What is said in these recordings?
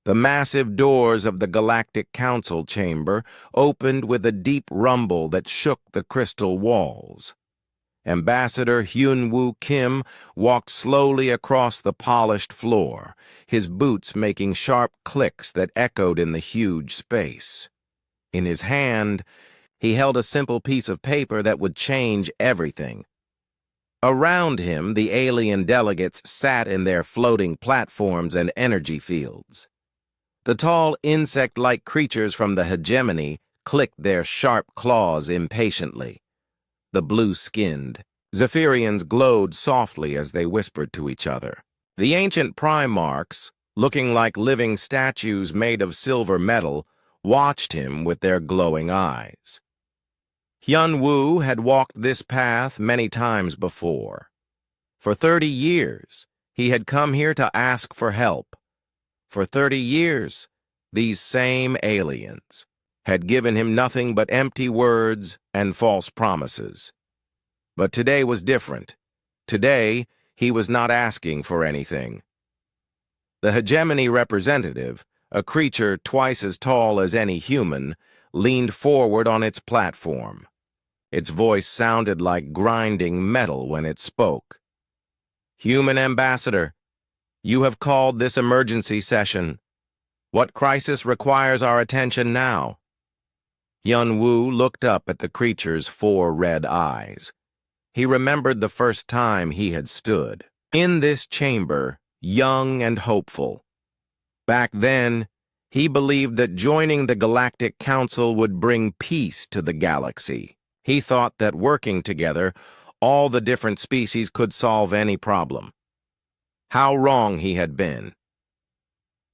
The massive doors of the Galactic Council chamber opened with a deep rumble that shook the crystal walls. Ambassador Hyun-Woo Kim walked slowly across the polished floor, his boots making sharp clicks that echoed in the huge space. In his hand, he held a simple piece of paper that would change everything. Around him, the alien delegates sat in their floating platforms and energy fields. The tall insect-like creatures from the hegemony clicked their sharp claws impatiently. The blue-skinned Zephyrians glowed softly as they whispered to each other. The ancient Primarchs, looking like living statues made of silver metal, watched him with their glowing eyes. Hyun-Woo had walked this path many times before. For 30 years, he had come here to ask for help. For 30 years, these same aliens had given him nothing but empty words and false promises. But today was different. Today, he was not asking for anything. The hegemony representative, a creature twice as tall as any human, leaned forward on its platform. Its voice sounded like grinding metal when it spoke. "Human ambassador, you have called this emergency session. What crisis requires our attention now?" Hyun-Woo looked up at the creature's 4 red eyes. He remembered the first time he had stood in this chamber, young and hopeful. Back then, he believed that joining the Galactic Council would bring peace to the galaxy. He thought that working together, all the different species could solve any problem. How wrong he had been.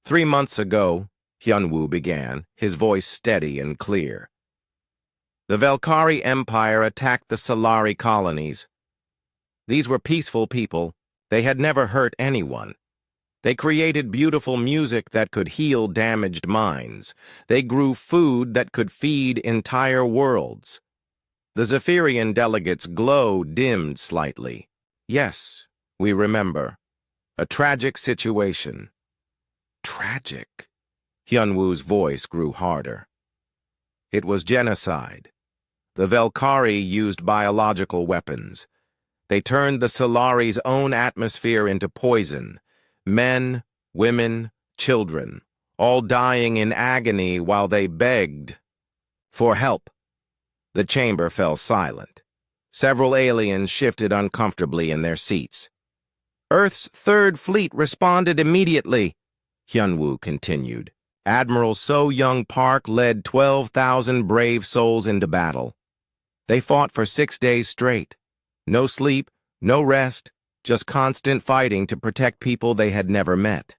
3 months ago, Hyun-Woo began, his voice steady and clear. The Velkari Empire attacked the Solari colonies. These were peaceful people. They had never hurt anyone. They created beautiful music that could heal damaged minds. They grew food that could feed entire worlds. The Zephyrian delegates' glow dimmed slightly. Yes, we remember. A tragic situation. Tragic? Hyun-Woo's voice grew harder. It was genocide. The Velkari used biological weapons. They turned the Solari's own atmosphere into poison. Men, women, children, all dying in agony while they begged for help. The chamber fell silent. Several aliens shifted uncomfortably in their seats. Earth's Third Fleet responded immediately, Hyun-Woo continued. Admiral So Young Park led 12,000 brave souls into battle. They fought for 6 days straight. No sleep, no rest, just constant fighting to protect people they had never met.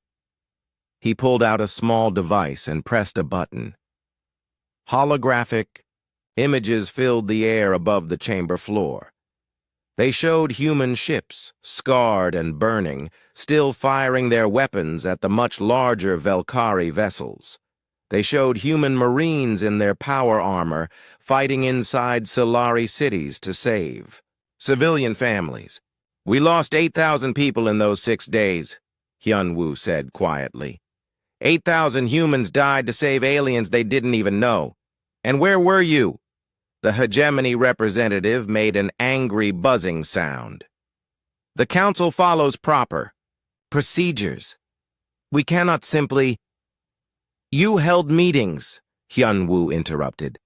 He pulled out a small device and pressed a button. Holographic images filled the air above the chamber floor. They showed human ships, scarred and burning, still firing their weapons at the much larger Velkari vessels. They showed human marines in their power armor, fighting inside Solari cities to save civilian families. We lost 8,000 people in those 6 days, Hyun-Woo said quietly. 8,000 humans died to save aliens they didn't even know. And where were you? The hegemony representative made an angry buzzing sound. The council follows proper procedures. We cannot simply... You held meetings, Hyun-Woo interrupted.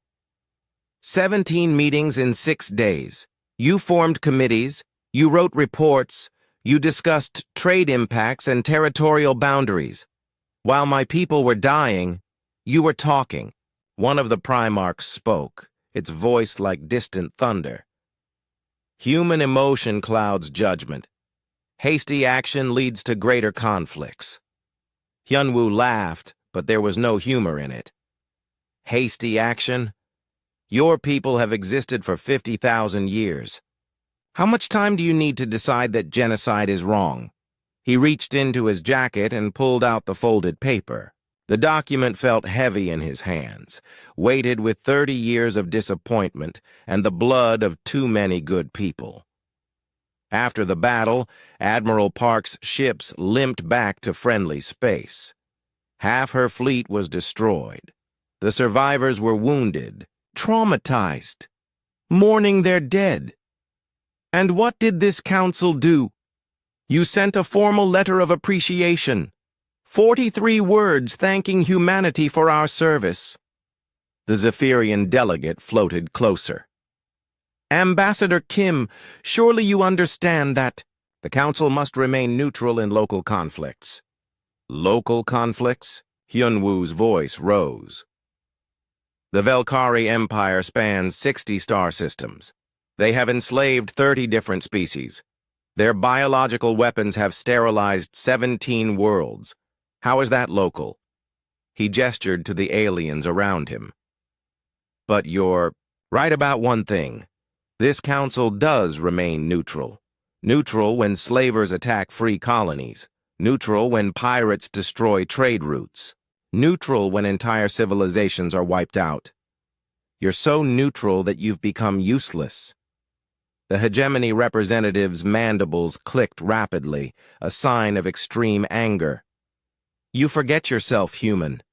17 meetings in 6 days. You formed committees, you wrote reports, you discussed trade impacts and territorial boundaries. While my people were dying, you were talking. One of the Primarchs spoke, its voice like distant thunder. Human emotion clouds judgment. Hasty action leads to greater conflicts. Hyun-Woo laughed, but there was no humor in it. Hasty action? Your people have existed for 50,000 years. How much time do you need to decide that genocide is wrong? He reached into his jacket and pulled out the folded paper. The document felt heavy in his hands, weighted with 30 years of disappointment and the blood of too many good people. After the battle, Admiral Park's ships limped back to friendly space. Half her fleet was destroyed. The survivors were wounded, traumatized, mourning their dead. And what did this council do? You sent a formal letter of appreciation. 43 words thanking humanity for our service. The Zephyrian delegate floated closer. Ambassador Kim, surely you understand that the council must remain neutral in local conflicts. Local conflicts? Hyun-woo's voice rose. The Velkari Empire spans 60 star systems. They have enslaved 30 different species. Their biological weapons have sterilized 17 worlds. How is that local? He gestured to the aliens around him. But you're right about one thing. This council does remain neutral. Neutral when slavers attack free colonies. Neutral when pirates destroy trade routes. Neutral when entire civilizations are wiped out. You're so neutral that you've become useless. The hegemony representative's mandibles clicked rapidly, a sign of extreme anger. You forget yourself, human.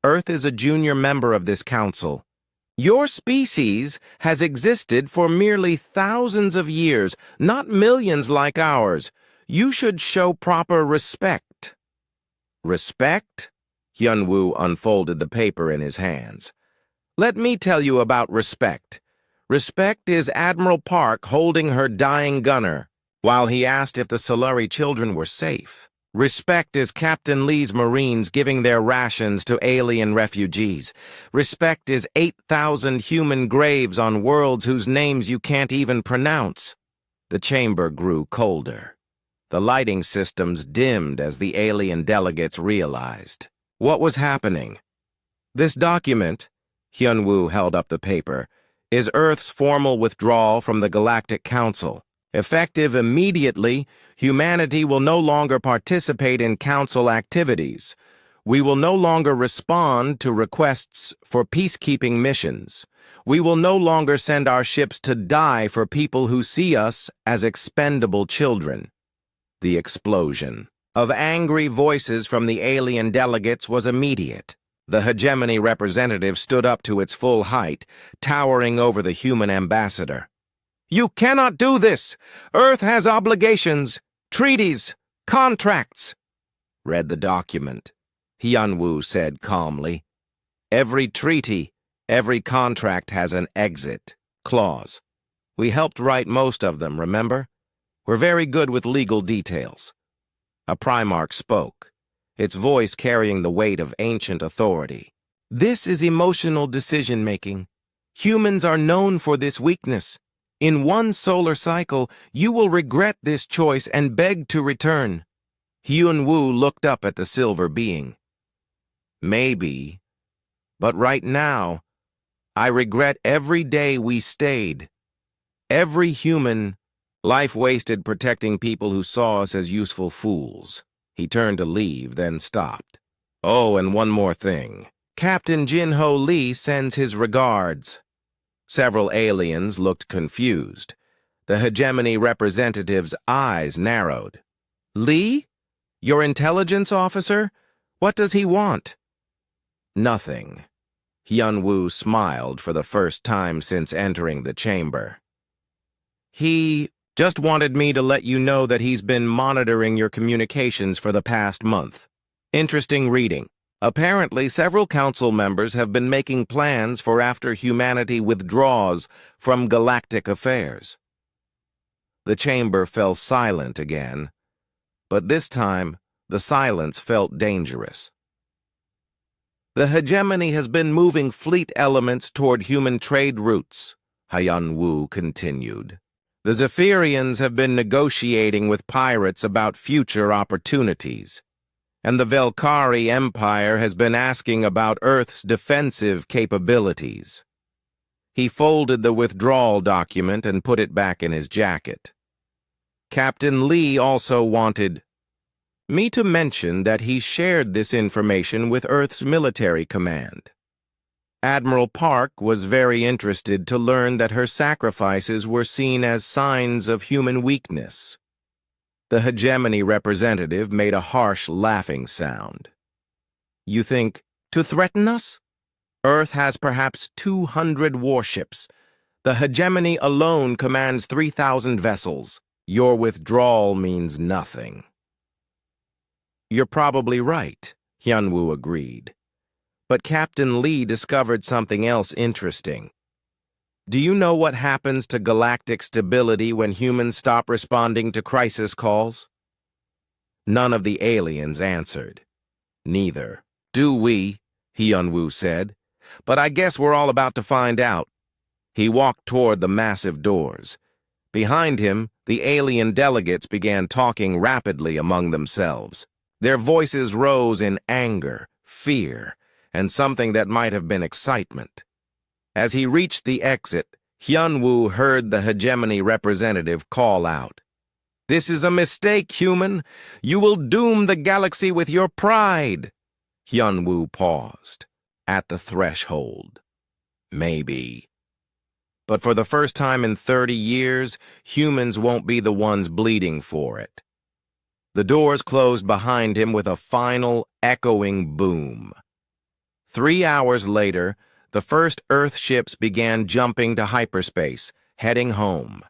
Earth is a junior member of this council. Your species has existed for merely thousands of years, not millions like ours. You should show proper respect. Respect? Hyun-woo unfolded the paper in his hands. Let me tell you about respect. Respect is Admiral Park holding her dying gunner, while he asked if the Solari children were safe. Respect is Captain Lee's Marines giving their rations to alien refugees. Respect is 8,000 human graves on worlds whose names you can't even pronounce. The chamber grew colder. The lighting systems dimmed as the alien delegates realized. What was happening? This document, Hyun-woo held up the paper, is Earth's formal withdrawal from the Galactic Council. Effective immediately, humanity will no longer participate in council activities. We will no longer respond to requests for peacekeeping missions. We will no longer send our ships to die for people who see us as expendable children. The explosion of angry voices from the alien delegates was immediate. The hegemony representative stood up to its full height, towering over the human ambassador. You cannot do this! Earth has obligations, treaties, contracts. Read the document. Hyun-woo said calmly. Every treaty, every contract has an exit clause. We helped write most of them, remember? We're very good with legal details. A Primarch spoke, its voice carrying the weight of ancient authority. This is emotional decision-making. Humans are known for this weakness. In one solar cycle, you will regret this choice and beg to return. Hyun-woo looked up at the silver being. Maybe, but right now, I regret every day we stayed. Every human, life wasted protecting people who saw us as useful fools. He turned to leave, then stopped. Oh, and one more thing. Captain Jin-ho Lee sends his regards. Several aliens looked confused. The hegemony representative's eyes narrowed. Lee? Your intelligence officer? What does he want? Nothing. Hyun-woo smiled for the first time since entering the chamber. He just wanted me to let you know that he's been monitoring your communications for the past month. Interesting reading. Apparently, several council members have been making plans for after humanity withdraws from galactic affairs. The chamber fell silent again, but this time the silence felt dangerous. The hegemony has been moving fleet elements toward human trade routes, Hyun-woo continued. The Zephyrians have been negotiating with pirates about future opportunities, and the Velkari Empire has been asking about Earth's defensive capabilities. He folded the withdrawal document and put it back in his jacket. Captain Lee also wanted me to mention that he shared this information with Earth's military command. Admiral Park was very interested to learn that her sacrifices were seen as signs of human weakness. The hegemony representative made a harsh laughing sound. You think, to threaten us? Earth has perhaps 200 warships. The hegemony alone commands 3,000 vessels. Your withdrawal means nothing. You're probably right, Hyunwoo agreed. But Captain Lee discovered something else interesting. Do you know what happens to galactic stability when humans stop responding to crisis calls? None of the aliens answered. Neither do we, Hyunwoo said. But I guess we're all about to find out. He walked toward the massive doors. Behind him, the alien delegates began talking rapidly among themselves. Their voices rose in anger, fear, and something that might have been excitement. As he reached the exit, Hyunwoo heard the hegemony representative call out, "This is a mistake, human. You will doom the galaxy with your pride." Hyunwoo paused, at the threshold. Maybe. But for the first time in 30 years, humans won't be the ones bleeding for it. The doors closed behind him with a final, echoing boom. 3 hours later, the first Earth ships began jumping to hyperspace, heading home.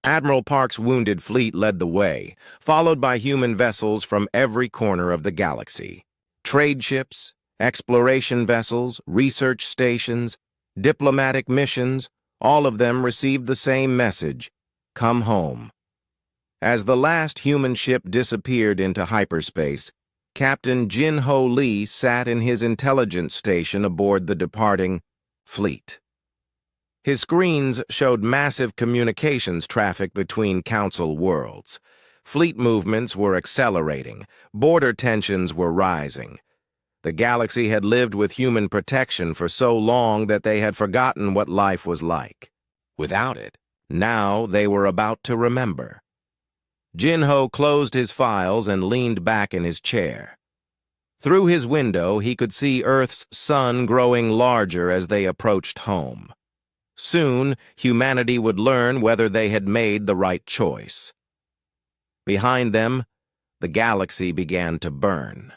Admiral Park's wounded fleet led the way, followed by human vessels from every corner of the galaxy. Trade ships, exploration vessels, research stations, diplomatic missions, all of them received the same message: come home. As the last human ship disappeared into hyperspace, Captain Jin-Ho Lee sat in his intelligence station aboard the departing fleet. His screens showed massive communications traffic between Council worlds. Fleet movements were accelerating, border tensions were rising. The galaxy had lived with human protection for so long that they had forgotten what life was like. Without it, now they were about to remember. Jin-Ho closed his files and leaned back in his chair. Through his window, he could see Earth's sun growing larger as they approached home. Soon, humanity would learn whether they had made the right choice. Behind them, the galaxy began to burn.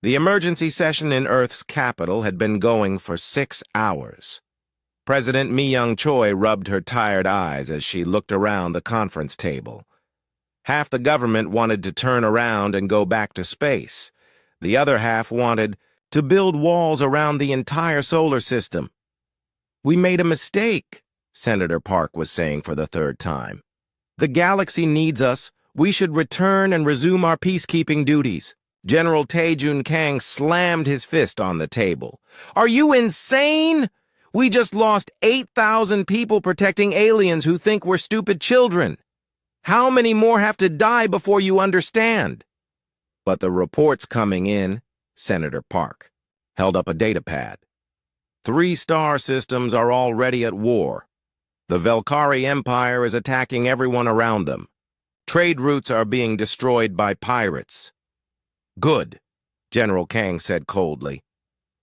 The emergency session in Earth's capital had been going for 6 hours. President Mi-young-choi rubbed her tired eyes as she looked around the conference table. Half the government wanted to turn around and go back to space. The other half wanted to build walls around the entire solar system. "We made a mistake," Senator Park was saying for the third time. "The galaxy needs us. We should return and resume our peacekeeping duties." General Tae-Jun Kang slammed his fist on the table. "Are you insane? We just lost 8,000 people protecting aliens who think we're stupid children. How many more have to die before you understand?" "But the reports coming in," Senator Park held up a data pad. 3 star systems are already at war. The Velkari Empire is attacking everyone around them. Trade routes are being destroyed by pirates. "Good," General Kang said coldly.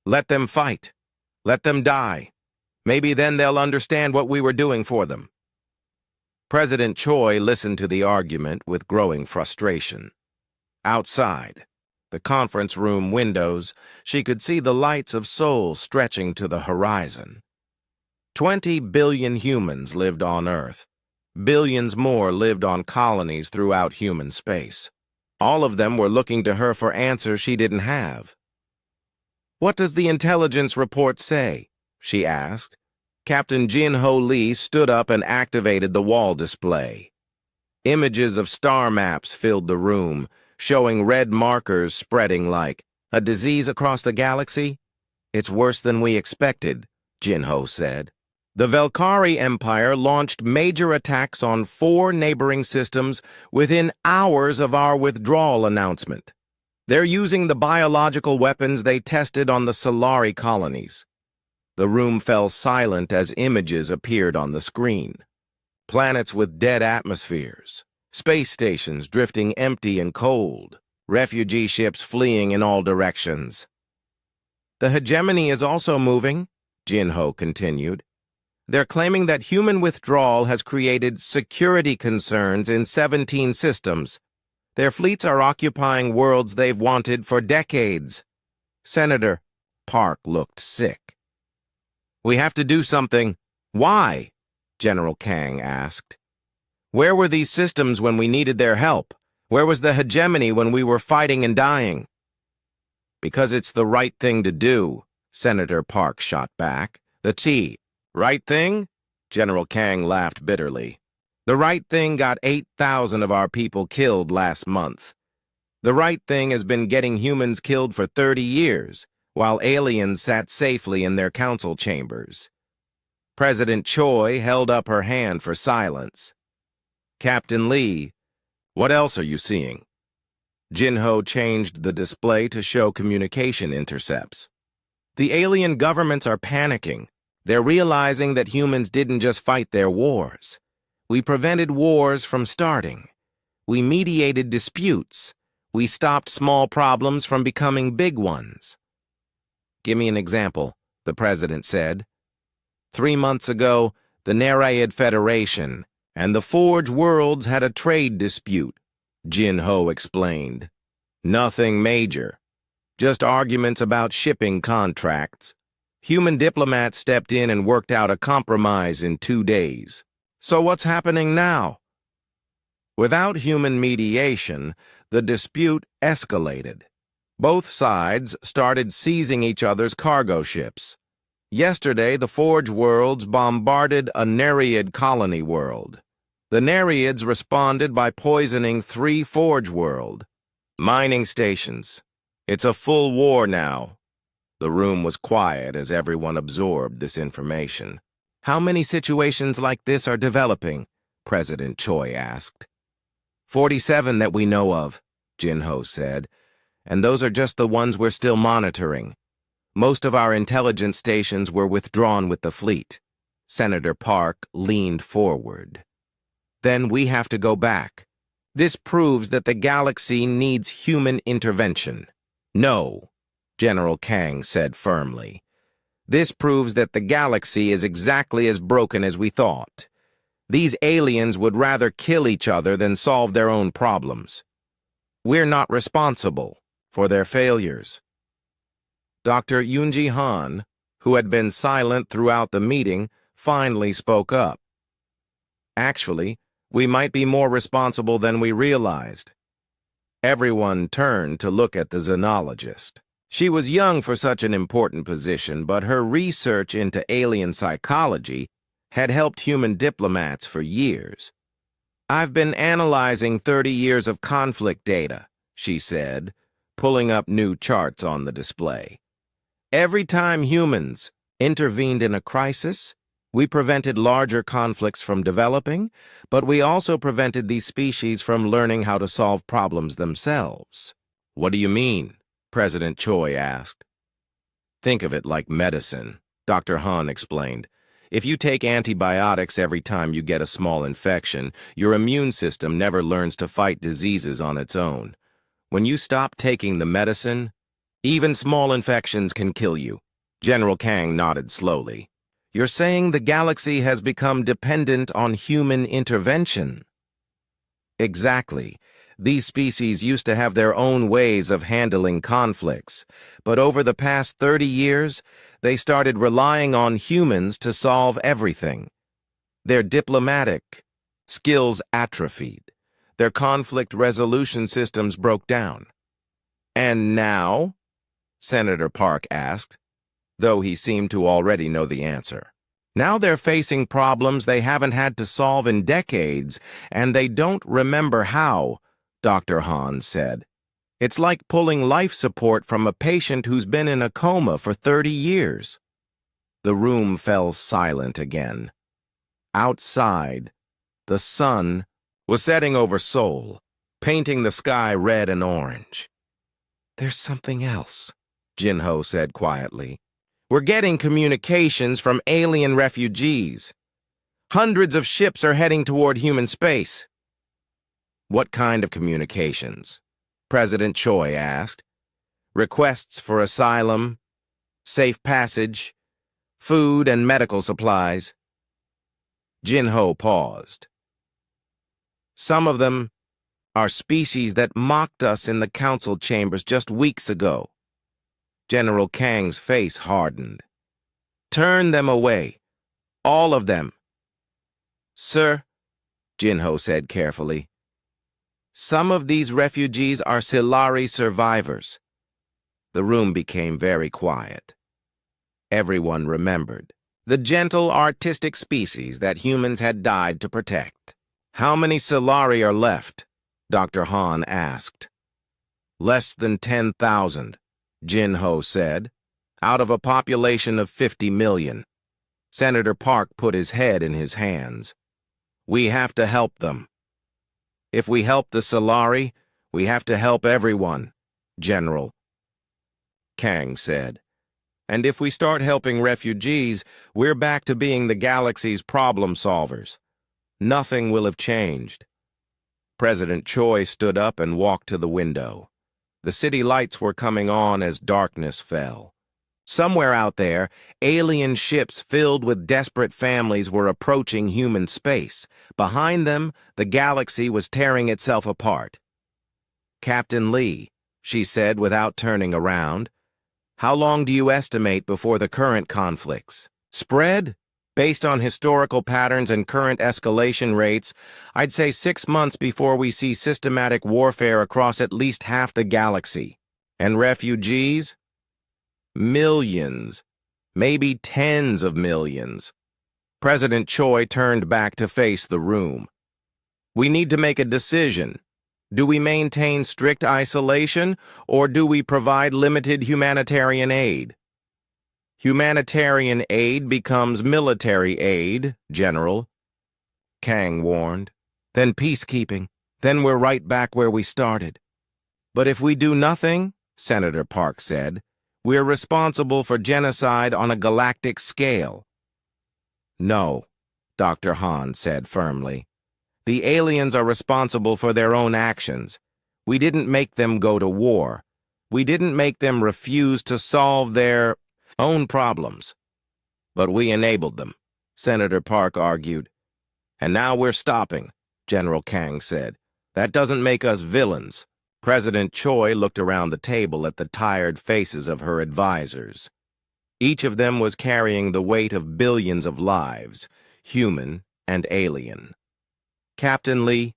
"Let them fight. Let them die. Maybe then they'll understand what we were doing for them." President Choi listened to the argument with growing frustration. Outside, the conference room windows, she could see the lights of Seoul stretching to the horizon. 20 billion humans lived on Earth. Billions more lived on colonies throughout human space. All of them were looking to her for answers she didn't have. "What does the intelligence report say?" she asked. Captain Jin-Ho Lee stood up and activated the wall display. Images of star maps filled the room, showing red markers spreading like a disease across the galaxy. "It's worse than we expected," Jin-Ho said. "The Velkari Empire launched major attacks on 4 neighboring systems within hours of our withdrawal announcement. They're using the biological weapons they tested on the Solari colonies." The room fell silent as images appeared on the screen. Planets with dead atmospheres, space stations drifting empty and cold, refugee ships fleeing in all directions. "The hegemony is also moving," Jin-Ho continued. "They're claiming that human withdrawal has created security concerns in 17 systems. Their fleets are occupying worlds they've wanted for decades." Senator Park looked sick. We have to do something. Why? General Kang asked. Where were these systems when we needed their help? Where was the hegemony when we were fighting and dying? Because it's the right thing to do, Senator Park shot back. The T. Right thing? General Kang laughed bitterly. The right thing got 8,000 of our people killed last month. The right thing has been getting humans killed for 30 years, while aliens sat safely in their council chambers. President Choi held up her hand for silence. Captain Lee, what else are you seeing? Jinho changed the display to show communication intercepts. The alien governments are panicking. They're realizing that humans didn't just fight their wars. We prevented wars from starting. We mediated disputes. We stopped small problems from becoming big ones. Give me an example, the president said. 3 months ago, the Nereid Federation and the Forge Worlds had a trade dispute, Jinho explained. Nothing major. Just arguments about shipping contracts. Human diplomats stepped in and worked out a compromise in 2 days. So what's happening now? Without human mediation, the dispute escalated. Both sides started seizing each other's cargo ships. Yesterday, the Forge Worlds bombarded a Nereid colony world. The Nereids responded by poisoning 3 Forge World mining stations. It's a full war now. The room was quiet as everyone absorbed this information. How many situations like this are developing? President Choi asked. 47 that we know of, Jinho said, and those are just the ones we're still monitoring. Most of our intelligence stations were withdrawn with the fleet. Senator Park leaned forward. Then we have to go back. This proves that the galaxy needs human intervention. No, General Kang said firmly. This proves that the galaxy is exactly as broken as we thought. These aliens would rather kill each other than solve their own problems. We're not responsible for their failures. Dr. Yoonji Han, who had been silent throughout the meeting, finally spoke up. Actually, we might be more responsible than we realized. Everyone turned to look at the xenologist. She was young for such an important position, but her research into alien psychology had helped human diplomats for years. I've been analyzing 30 years of conflict data, she said, pulling up new charts on the display. Every time humans intervened in a crisis, we prevented larger conflicts from developing, but we also prevented these species from learning how to solve problems themselves. What do you mean? President Choi asked. Think of it like medicine, Dr. Han explained. If you take antibiotics every time you get a small infection, your immune system never learns to fight diseases on its own. When you stop taking the medicine, even small infections can kill you. General Kang nodded slowly. You're saying the galaxy has become dependent on human intervention? Exactly. These species used to have their own ways of handling conflicts, but over the past 30 years, they started relying on humans to solve everything. Their diplomatic skills atrophied. Their conflict resolution systems broke down. And now? Senator Park asked, though he seemed to already know the answer. Now they're facing problems they haven't had to solve in decades, and they don't remember how, Dr. Han said. It's like pulling life support from a patient who's been in a coma for 30 years. The room fell silent again. Outside, the sun was setting over Seoul, painting the sky red and orange. There's something else, Jinho said quietly. We're getting communications from alien refugees. Hundreds of ships are heading toward human space. What kind of communications? President Choi asked. Requests for asylum, safe passage, food and medical supplies. Jinho paused. Some of them are species that mocked us in the council chambers just weeks ago. General Kang's face hardened. Turn them away. All of them. Sir, Jinho said carefully, some of these refugees are Silari survivors. The room became very quiet. Everyone remembered the gentle, artistic species that humans had died to protect. How many Silari are left? Dr. Han asked. Less than 10,000, Jinho said, out of a population of 50 million. Senator Park put his head in his hands. We have to help them. If we help the Silari, we have to help everyone, General Kang said. And if we start helping refugees, we're back to being the galaxy's problem solvers. Nothing will have changed. President Choi stood up and walked to the window. The city lights were coming on as darkness fell. Somewhere out there, alien ships filled with desperate families were approaching human space. Behind them, the galaxy was tearing itself apart. Captain Lee, she said without turning around, how long do you estimate before the current conflicts spread? Based on historical patterns and current escalation rates, I'd say 6 months before we see systematic warfare across at least half the galaxy. And refugees? Millions, maybe tens of millions. President Choi turned back to face the room. We need to make a decision. Do we maintain strict isolation, or do we provide limited humanitarian aid? Humanitarian aid becomes military aid, General, Kang warned. Then peacekeeping. Then we're right back where we started. But if we do nothing, Senator Park said, we're responsible for genocide on a galactic scale. No, Dr. Han said firmly. The aliens are responsible for their own actions. We didn't make them go to war. We didn't make them refuse to solve their own problems. But we enabled them, Senator Park argued. And now we're stopping, General Kang said. That doesn't make us villains. President Choi looked around the table at the tired faces of her advisors. Each of them was carrying the weight of billions of lives, human and alien. Captain Lee,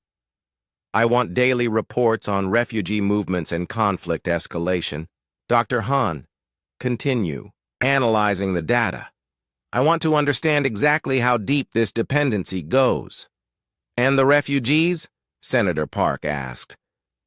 I want daily reports on refugee movements and conflict escalation. Dr. Han, continue analyzing the data. I want to understand exactly how deep this dependency goes. And the refugees? Senator Park asked.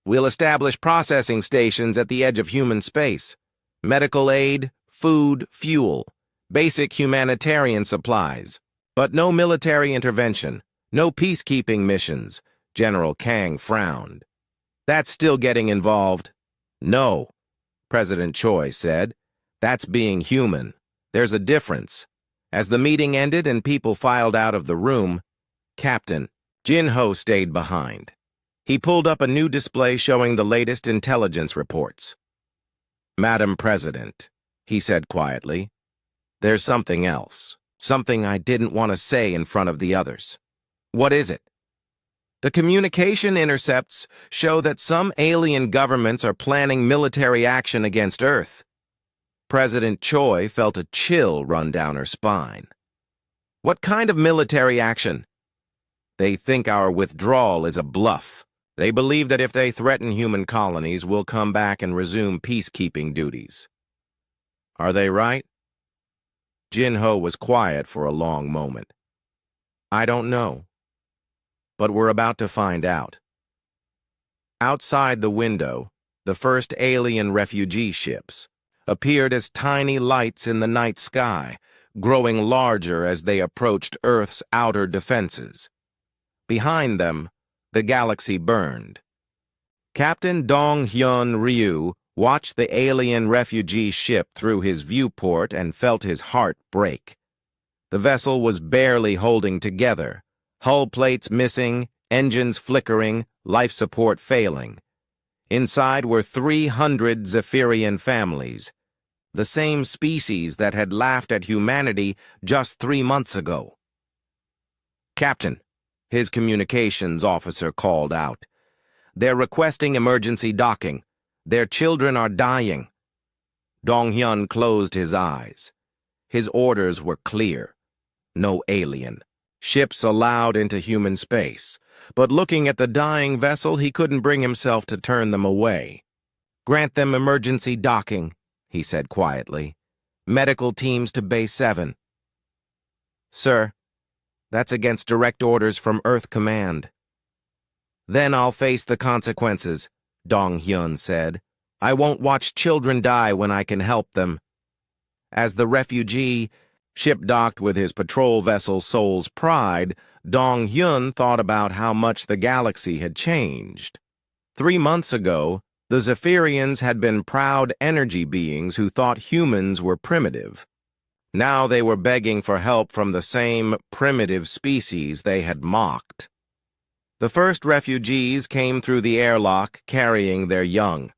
We'll establish processing stations at the edge of human space. Medical aid, food, fuel, basic humanitarian supplies. But no military intervention. No peacekeeping missions, General Kang frowned. That's still getting involved. No, President Choi said. That's being human. There's a difference. As the meeting ended and people filed out of the room, Captain Jinho stayed behind. He pulled up a new display showing the latest intelligence reports. Madam President, he said quietly, there's something else. Something I didn't want to say in front of the others. What is it? The communication intercepts show that some alien governments are planning military action against Earth. President Choi felt a chill run down her spine. What kind of military action? They think our withdrawal is a bluff. They believe that if they threaten human colonies, we'll come back and resume peacekeeping duties. Are they right? Jinho was quiet for a long moment. I don't know. But we're about to find out. Outside the window, the first alien refugee ships appeared as tiny lights in the night sky, growing larger as they approached Earth's outer defenses. Behind them, the galaxy burned. Captain Dong-hyun Ryu watched the alien refugee ship through his viewport and felt his heart break. The vessel was barely holding together, hull plates missing, engines flickering, life support failing. Inside were 300 Zephyrian families, the same species that had laughed at humanity just 3 months ago. Captain, his communications officer called out. They're requesting emergency docking. Their children are dying. Dong-hyun closed his eyes. His orders were clear. No alien. Ships allowed into human space. But looking at the dying vessel, he couldn't bring himself to turn them away. "Grant them emergency docking," he said quietly. "Medical teams to Base 7. "Sir, that's against direct orders from Earth Command." "Then I'll face the consequences," Dong-hyun said. "I won't watch children die when I can help them." As the refugee ship-docked with his patrol vessel Soul's Pride, Dong-hyun thought about how much the galaxy had changed. 3 months ago, the Zephyrians had been proud energy beings who thought humans were primitive. Now they were begging for help from the same primitive species they had mocked. The first refugees came through the airlock carrying their young.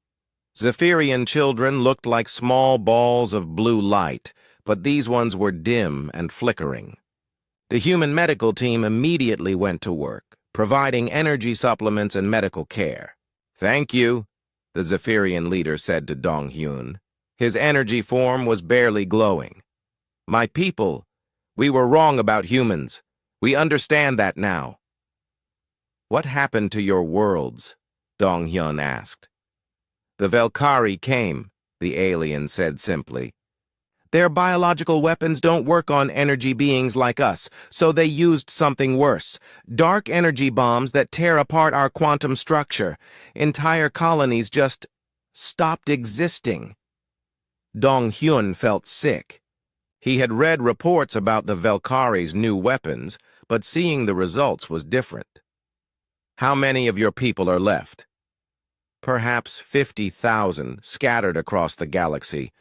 Zephyrian children looked like small balls of blue light, but these ones were dim and flickering. The human medical team immediately went to work, providing energy supplements and medical care. "Thank you," the Zephyrian leader said to Dong-hyun. His energy form was barely glowing. "My people, we were wrong about humans. We understand that now." "What happened to your worlds?" Dong-hyun asked. "The Velkari came," the alien said simply. "Their biological weapons don't work on energy beings like us, so they used something worse. Dark energy bombs that tear apart our quantum structure. Entire colonies just stopped existing." Dong-hyun felt sick. He had read reports about the Velkari's new weapons, but seeing the results was different. "How many of your people are left?" "Perhaps 50,000, scattered across the galaxy.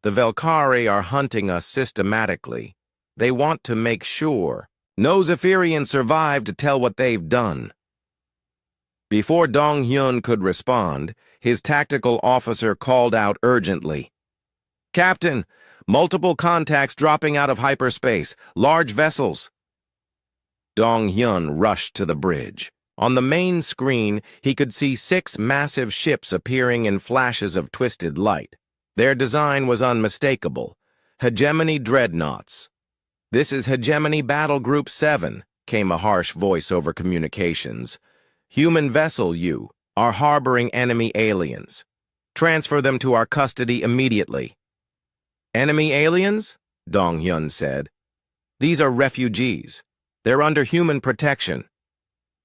The Velkari are hunting us systematically. They want to make sure no Zephyrian survive to tell what they've done." Before Dong-hyun could respond, his tactical officer called out urgently, "Captain, multiple contacts dropping out of hyperspace, large vessels." Dong-hyun rushed to the bridge. On the main screen, he could see 6 massive ships appearing in flashes of twisted light. Their design was unmistakable. Hegemony dreadnoughts. "This is Hegemony Battle Group 7, came a harsh voice over communications. "Human vessel, you are harboring enemy aliens. Transfer them to our custody immediately." "Enemy aliens?" Dong-hyun said. "These are refugees. They're under human protection."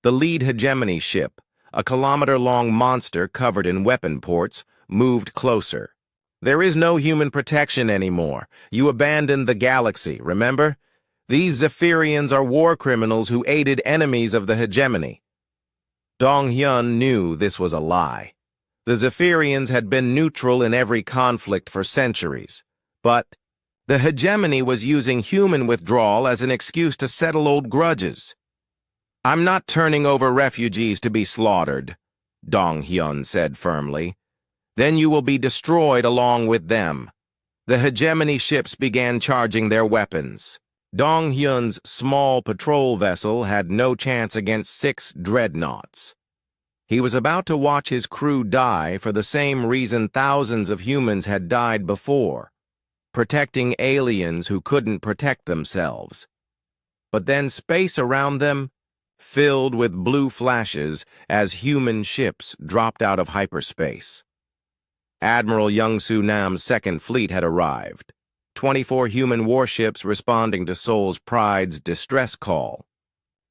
The lead Hegemony ship, a kilometer-long monster covered in weapon ports, moved closer. "There is no human protection anymore. You abandoned the galaxy, remember? These Zephyrians are war criminals who aided enemies of the Hegemony." Dong-hyun knew this was a lie. The Zephyrians had been neutral in every conflict for centuries. But the Hegemony was using human withdrawal as an excuse to settle old grudges. "I'm not turning over refugees to be slaughtered," Dong-hyun said firmly. "Then you will be destroyed along with them." The Hegemony ships began charging their weapons. Dong-hyun's small patrol vessel had no chance against 6 dreadnoughts. He was about to watch his crew die for the same reason thousands of humans had died before, protecting aliens who couldn't protect themselves. But then space around them filled with blue flashes as human ships dropped out of hyperspace. Admiral Young-Soo Nam's Second Fleet had arrived, 24 human warships responding to Soul's Pride's distress call.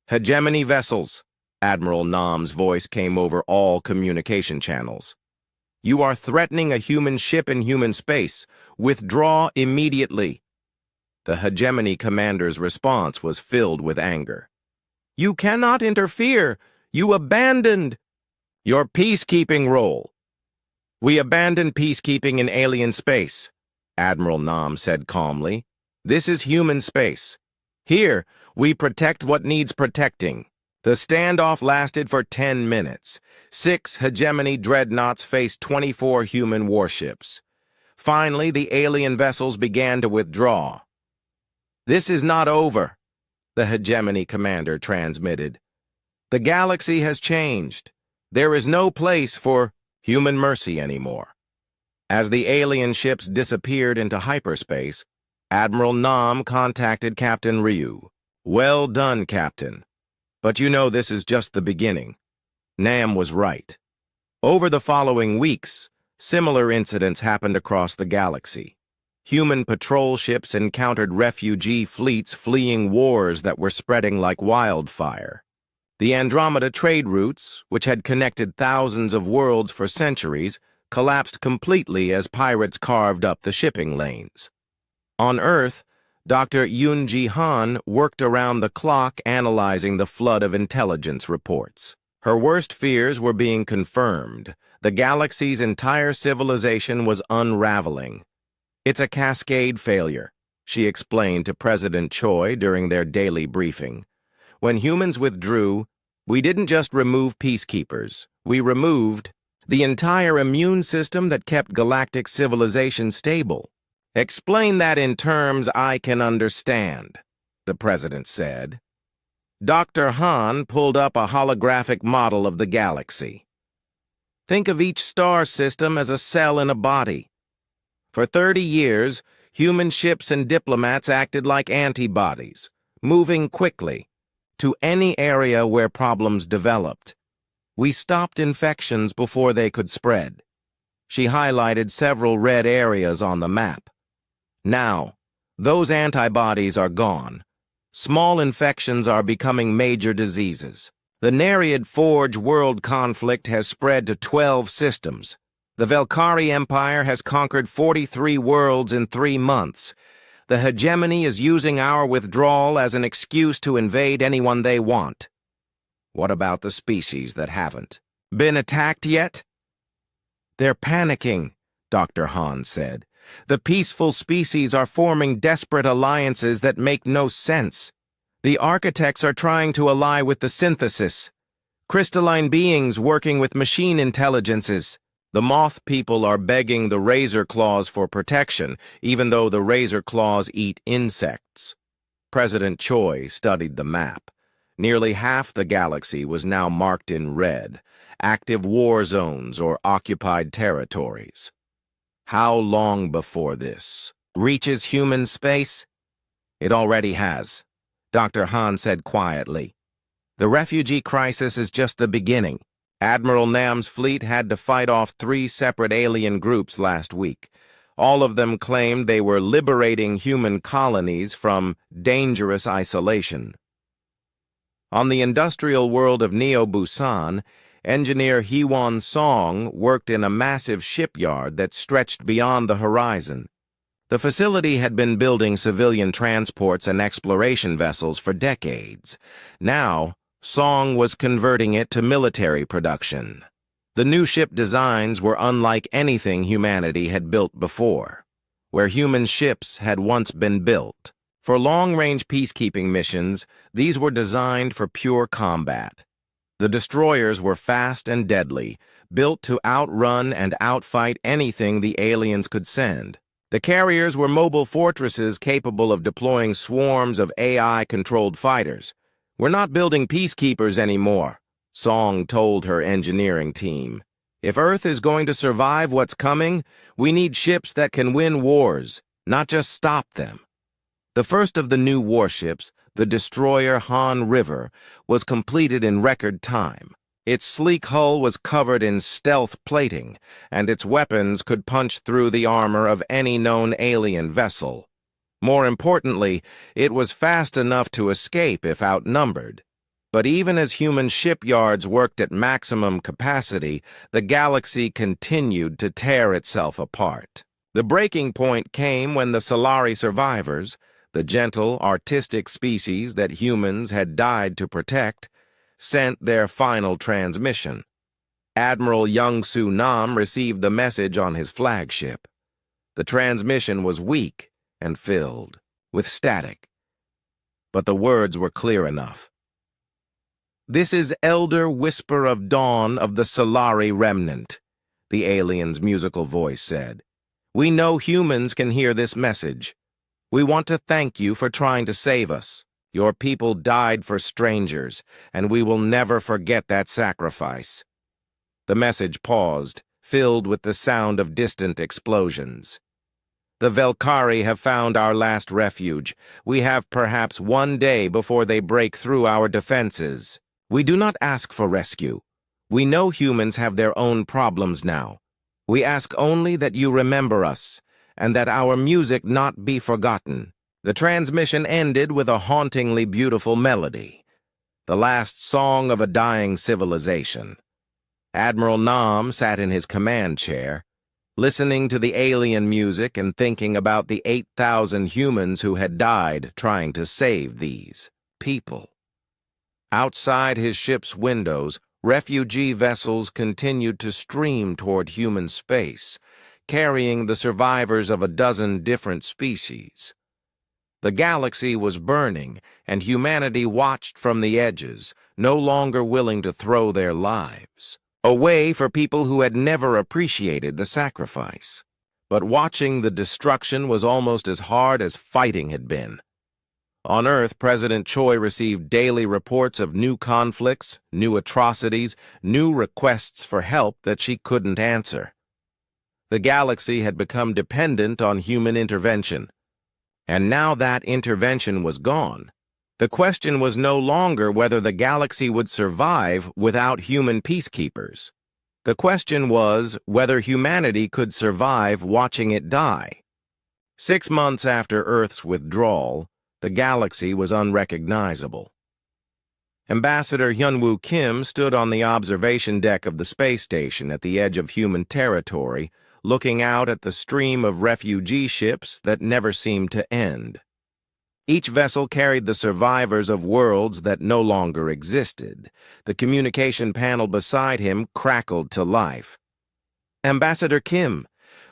"Hegemony vessels," Admiral Nam's voice came over all communication channels. "You are threatening a human ship in human space. Withdraw immediately." The Hegemony commander's response was filled with anger. "You cannot interfere. You abandoned your peacekeeping role." "We abandoned peacekeeping in alien space," Admiral Nam said calmly. "This is human space. Here, we protect what needs protecting." The standoff lasted for 10 minutes. 6 Hegemony dreadnoughts faced 24 human warships. Finally, the alien vessels began to withdraw. "This is not over," the Hegemony commander transmitted. "The galaxy has changed. There is no place for human mercy anymore." As the alien ships disappeared into hyperspace, Admiral Nam contacted Captain Ryu. "Well done, Captain. But you know this is just the beginning." Nam was right. Over the following weeks, similar incidents happened across the galaxy. Human patrol ships encountered refugee fleets fleeing wars that were spreading like wildfire. The Andromeda trade routes, which had connected thousands of worlds for centuries, collapsed completely as pirates carved up the shipping lanes. On Earth, Dr. Yoon-ji Han worked around the clock analyzing the flood of intelligence reports. Her worst fears were being confirmed. The galaxy's entire civilization was unraveling. "It's a cascade failure," she explained to President Choi during their daily briefing. "When humans withdrew, we didn't just remove peacekeepers. We removed the entire immune system that kept galactic civilization stable." "Explain that in terms I can understand," the president said. Dr. Han pulled up a holographic model of the galaxy. "Think of each star system as a cell in a body. For 30 years, human ships and diplomats acted like antibodies, moving quickly to any area where problems developed. We stopped infections before they could spread." She highlighted several red areas on the map. "Now, those antibodies are gone. Small infections are becoming major diseases. The Nereid Forge world conflict has spread to 12 systems. The Velkari Empire has conquered 43 worlds in 3 months. The hegemony is using our withdrawal as an excuse to invade anyone they want." "What about the species that haven't been attacked yet?" "They're panicking," Dr. Han said. "The peaceful species are forming desperate alliances that make no sense. The architects are trying to ally with the synthesis. Crystalline beings working with machine intelligences. The moth people are begging the razor claws for protection, even though the razor claws eat insects." President Choi studied the map. Nearly half the galaxy was now marked in red, active war zones or occupied territories. "How long before this reaches human space?" "It already has," Dr. Han said quietly. "The refugee crisis is just the beginning. Admiral Nam's fleet had to fight off 3 separate alien groups last week. All of them claimed they were liberating human colonies from dangerous isolation." On the industrial world of Neo-Busan, engineer Hee-won Song worked in a massive shipyard that stretched beyond the horizon. The facility had been building civilian transports and exploration vessels for decades. Now, Song was converting it to military production. The new ship designs were unlike anything humanity had built before, where human ships had once been built. For long-range peacekeeping missions, these were designed for pure combat. The destroyers were fast and deadly, built to outrun and outfight anything the aliens could send. The carriers were mobile fortresses capable of deploying swarms of AI-controlled fighters. "We're not building peacekeepers anymore," Song told her engineering team. "If Earth is going to survive what's coming, we need ships that can win wars, not just stop them." The first of the new warships, the destroyer Han River, was completed in record time. Its sleek hull was covered in stealth plating, and its weapons could punch through the armor of any known alien vessel. More importantly, it was fast enough to escape if outnumbered. But even as human shipyards worked at maximum capacity, the galaxy continued to tear itself apart. The breaking point came when the Solari survivors, the gentle, artistic species that humans had died to protect, sent their final transmission. Admiral Young-Soo Nam received the message on his flagship. The transmission was weak and filled with static, but the words were clear enough. "This is Elder Whisper of Dawn of the Solari Remnant," the alien's musical voice said. "We know humans can hear this message. We want to thank you for trying to save us. Your people died for strangers, and we will never forget that sacrifice." The message paused, filled with the sound of distant explosions. The Velkari have found our last refuge. We have perhaps one day before they break through our defenses. We do not ask for rescue. We know humans have their own problems now. We ask only that you remember us, and that our music not be forgotten. The transmission ended with a hauntingly beautiful melody, the last song of a dying civilization. Admiral Nam sat in his command chair, listening to the alien music and thinking about the 8,000 humans who had died trying to save these people. Outside his ship's windows, refugee vessels continued to stream toward human space, carrying the survivors of a dozen different species. The galaxy was burning, and humanity watched from the edges, no longer willing to throw their lives away for people who had never appreciated the sacrifice. But watching the destruction was almost as hard as fighting had been. On Earth, President Choi received daily reports of new conflicts, new atrocities, new requests for help that she couldn't answer. The galaxy had become dependent on human intervention. And now that intervention was gone, the question was no longer whether the galaxy would survive without human peacekeepers. The question was whether humanity could survive watching it die. 6 months after Earth's withdrawal, the galaxy was unrecognizable. Ambassador Hyunwoo Kim stood on the observation deck of the space station at the edge of human territory, looking out at the stream of refugee ships that never seemed to end. Each vessel carried the survivors of worlds that no longer existed. The communication panel beside him crackled to life. Ambassador Kim,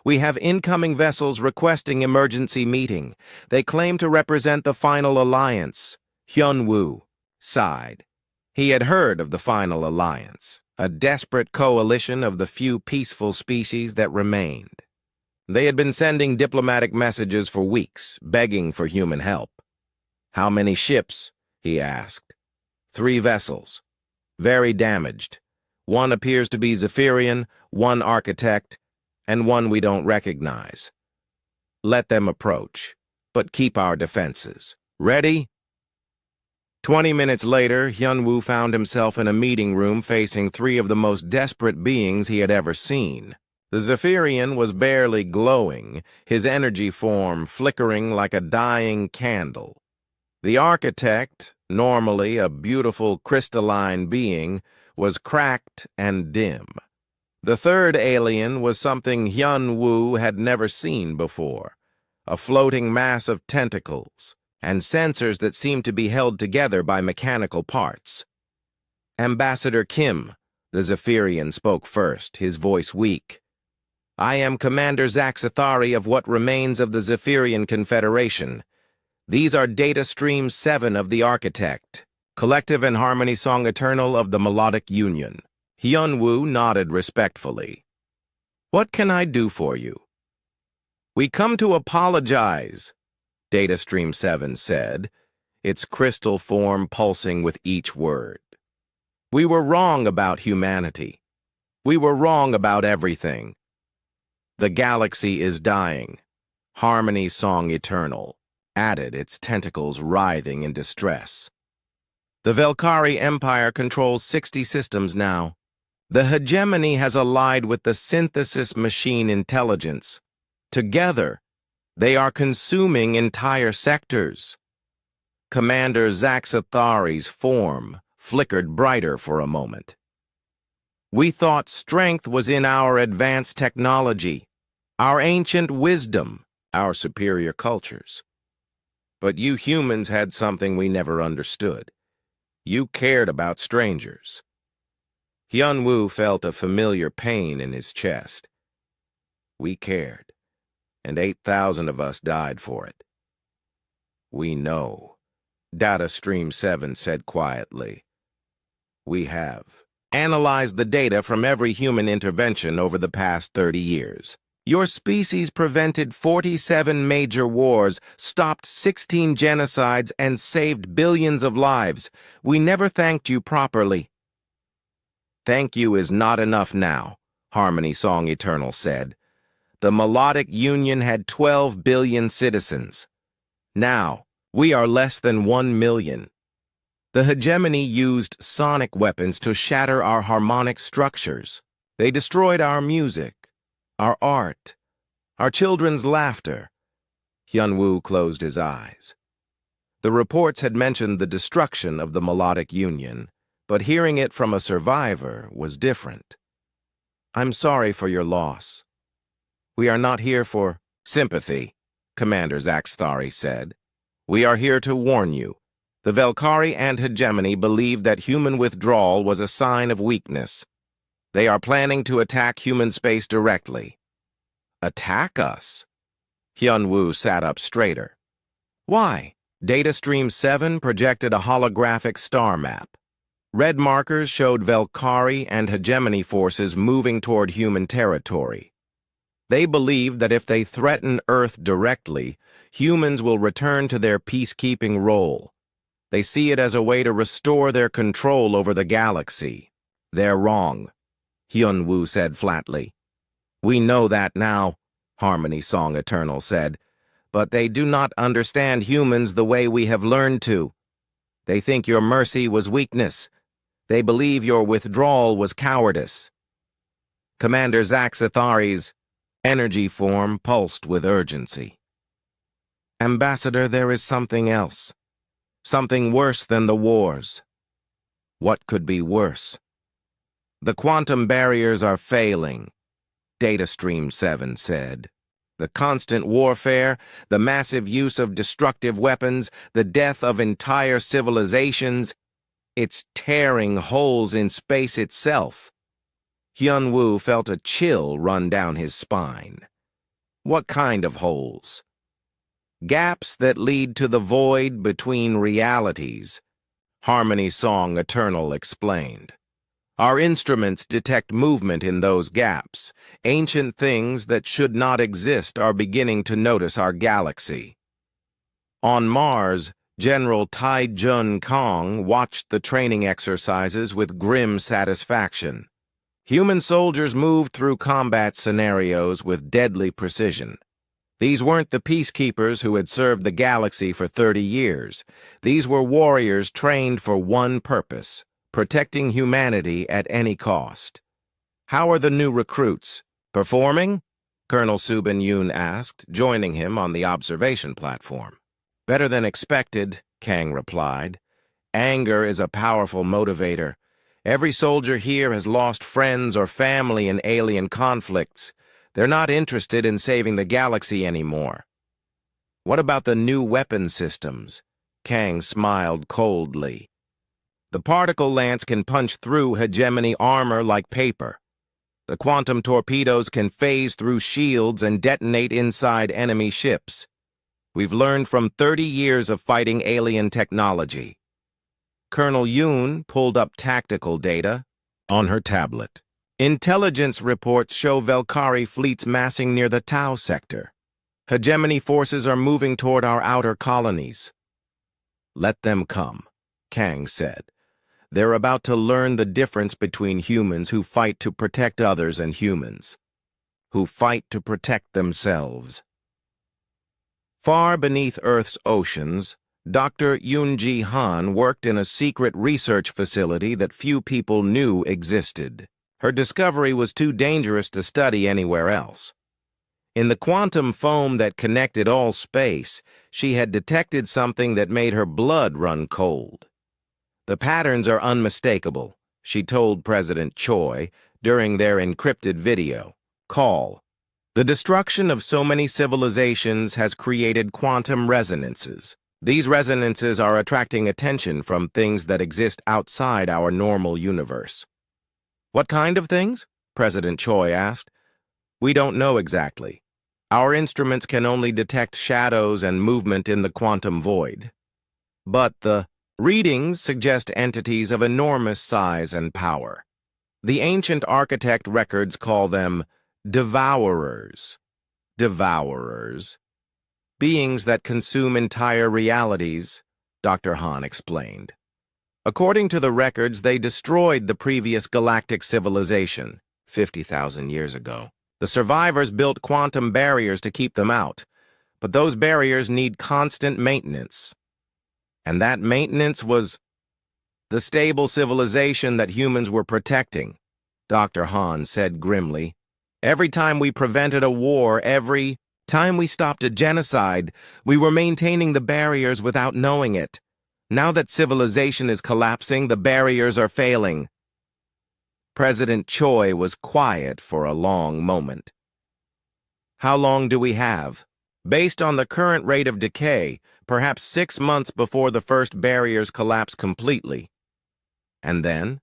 we have incoming vessels requesting emergency meeting. They claim to represent the Final Alliance. Hyunwoo sighed. He had heard of the Final Alliance, a desperate coalition of the few peaceful species that remained. They had been sending diplomatic messages for weeks, begging for human help. How many ships? He asked. 3 vessels. Very damaged. One appears to be Zephyrian, one architect, and one we don't recognize. Let them approach, but keep our defenses. Ready? 20 minutes later, Hyunwoo found himself in a meeting room facing 3 of the most desperate beings he had ever seen. The Zephyrian was barely glowing, his energy form flickering like a dying candle. The architect, normally a beautiful crystalline being, was cracked and dim. The third alien was something Hyunwoo had never seen before, a floating mass of tentacles and sensors that seemed to be held together by mechanical parts. Ambassador Kim, the Zephyrian spoke first, his voice weak. I am Commander Zaxathari of what remains of the Zephyrian Confederation. These are Data Stream 7 of the Architect, Collective and Harmony Song Eternal of the Melodic Union. Hyunwoo nodded respectfully. What can I do for you? We come to apologize, Data Stream 7 said, its crystal form pulsing with each word. We were wrong about humanity. We were wrong about everything. The galaxy is dying. Harmony Song Eternal added, its tentacles writhing in distress. The Velkari Empire controls 60 systems now. The hegemony has allied with the synthesis machine intelligence. Together, they are consuming entire sectors. Commander Zaxathari's form flickered brighter for a moment. We thought strength was in our advanced technology, our ancient wisdom, our superior cultures. But you humans had something we never understood. You cared about strangers. Hyunwoo felt a familiar pain in his chest. We cared, and 8,000 of us died for it. We know, Data Stream 7 said quietly. We have analyzed the data from every human intervention over the past 30 years. Your species prevented 47 major wars, stopped 16 genocides, and saved billions of lives. We never thanked you properly. Thank you is not enough now. Harmony Song Eternal said. The Melodic Union had 12 billion citizens. Now, we are less than 1 million. The hegemony used sonic weapons to shatter our harmonic structures. They destroyed our music, our art, our children's laughter. Hyunwoo closed his eyes. The reports had mentioned the destruction of the Melodic Union, but hearing it from a survivor was different. I'm sorry for your loss. We are not here for sympathy, Commander Zaxthari said. We are here to warn you. The Velkari and hegemony believed that human withdrawal was a sign of weakness. They are planning to attack human space directly. Attack us? Hyunwoo sat up straighter. Why? Data Stream 7 projected a holographic star map. Red markers showed Velkari and hegemony forces moving toward human territory. They believe that if they threaten Earth directly, humans will return to their peacekeeping role. They see it as a way to restore their control over the galaxy. They're wrong, Hyunwoo said flatly. We know that now, Harmony Song Eternal said, but they do not understand humans the way we have learned to. They think your mercy was weakness. They believe your withdrawal was cowardice. Commander Zaxthari's energy form pulsed with urgency. Ambassador, there is something else. Something worse than the wars. What could be worse? The quantum barriers are failing, Data Stream 7 said. The constant warfare, the massive use of destructive weapons, the death of entire civilizations, it's tearing holes in space itself. Hyunwoo felt a chill run down his spine. What kind of holes? Gaps that lead to the void between realities, Harmony Song Eternal explained. Our instruments detect movement in those gaps. Ancient things that should not exist are beginning to notice our galaxy. On Mars, General Tai Jun Kong watched the training exercises with grim satisfaction. Human soldiers moved through combat scenarios with deadly precision. These weren't the peacekeepers who had served the galaxy for 30 years. These were warriors trained for one purpose: protecting humanity at any cost. How are the new recruits? Performing? Colonel Subin Yoon asked, joining him on the observation platform. Better than expected, Kang replied. Anger is a powerful motivator. Every soldier here has lost friends or family in alien conflicts. They're not interested in saving the galaxy anymore. What about the new weapon systems? Kang smiled coldly. The particle lance can punch through hegemony armor like paper. The quantum torpedoes can phase through shields and detonate inside enemy ships. We've learned from 30 years of fighting alien technology. Colonel Yoon pulled up tactical data on her tablet. Intelligence reports show Velkari fleets massing near the Tau sector. Hegemony forces are moving toward our outer colonies. Let them come, Kang said. They're about to learn the difference between humans who fight to protect others and humans who fight to protect themselves. Far beneath Earth's oceans, Dr. Yoon-ji Han worked in a secret research facility that few people knew existed. Her discovery was too dangerous to study anywhere else. In the quantum foam that connected all space, she had detected something that made her blood run cold. The patterns are unmistakable, she told President Choi during their encrypted video call. The destruction of so many civilizations has created quantum resonances. These resonances are attracting attention from things that exist outside our normal universe. What kind of things? President Choi asked. We don't know exactly. Our instruments can only detect shadows and movement in the quantum void. But the readings suggest entities of enormous size and power. The ancient architect records call them devourers. Devourers. Beings that consume entire realities, Dr. Han explained. According to the records, they destroyed the previous galactic civilization, 50,000 years ago. The survivors built quantum barriers to keep them out, but those barriers need constant maintenance. And that maintenance was the stable civilization that humans were protecting, Dr. Hahn said grimly. Every time we prevented a war, every time we stopped a genocide, we were maintaining the barriers without knowing it. Now that civilization is collapsing, the barriers are failing. President Choi was quiet for a long moment. How long do we have? Based on the current rate of decay, perhaps 6 months before the first barriers collapse completely. And then?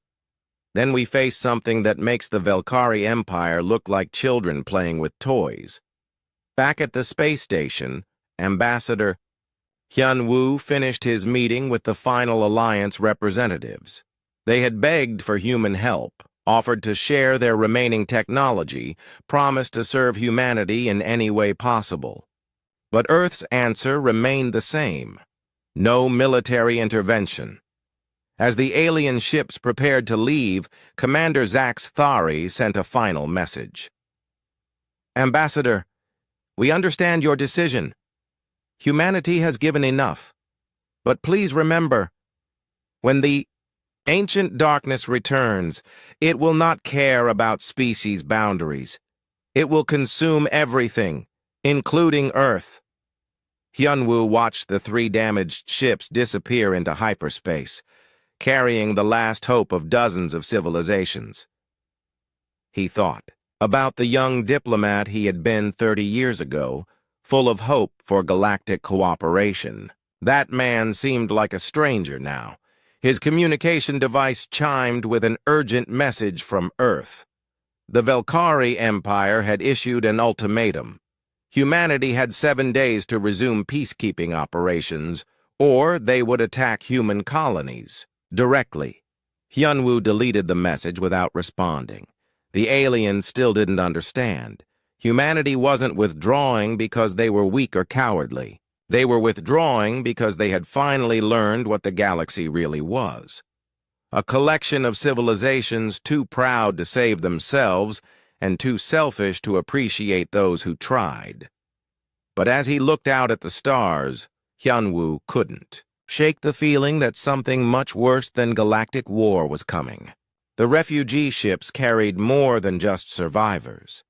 Then we face something that makes the Velkari Empire look like children playing with toys. Back at the space station, Ambassador Hyun-woo finished his meeting with the Final Alliance representatives. They had begged for human help, offered to share their remaining technology, promised to serve humanity in any way possible. But Earth's answer remained the same: no military intervention. As the alien ships prepared to leave, Commander Zax Thari sent a final message. Ambassador, we understand your decision. Humanity has given enough. But please remember, when the ancient darkness returns, it will not care about species boundaries. It will consume everything, including Earth. Hyun-woo watched the 3 damaged ships disappear into hyperspace, carrying the last hope of dozens of civilizations. He thought about the young diplomat he had been 30 years ago, full of hope for galactic cooperation. That man seemed like a stranger now. His communication device chimed with an urgent message from Earth. The Velkari Empire had issued an ultimatum. Humanity had 7 days to resume peacekeeping operations, or they would attack human colonies directly. Hyun-woo deleted the message without responding. The aliens still didn't understand. Humanity wasn't withdrawing because they were weak or cowardly. They were withdrawing because they had finally learned what the galaxy really was. A collection of civilizations too proud to save themselves and too selfish to appreciate those who tried. But as he looked out at the stars, Hyun-woo couldn't shake the feeling that something much worse than galactic war was coming. The refugee ships carried more than just survivors.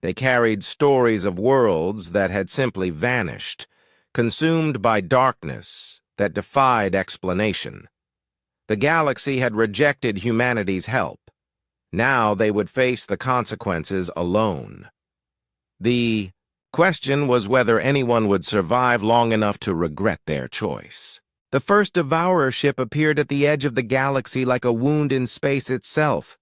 They carried stories of worlds that had simply vanished, consumed by darkness that defied explanation. The galaxy had rejected humanity's help. Now they would face the consequences alone. The question was whether anyone would survive long enough to regret their choice. The first Devourer ship appeared at the edge of the galaxy like a wound in space itself.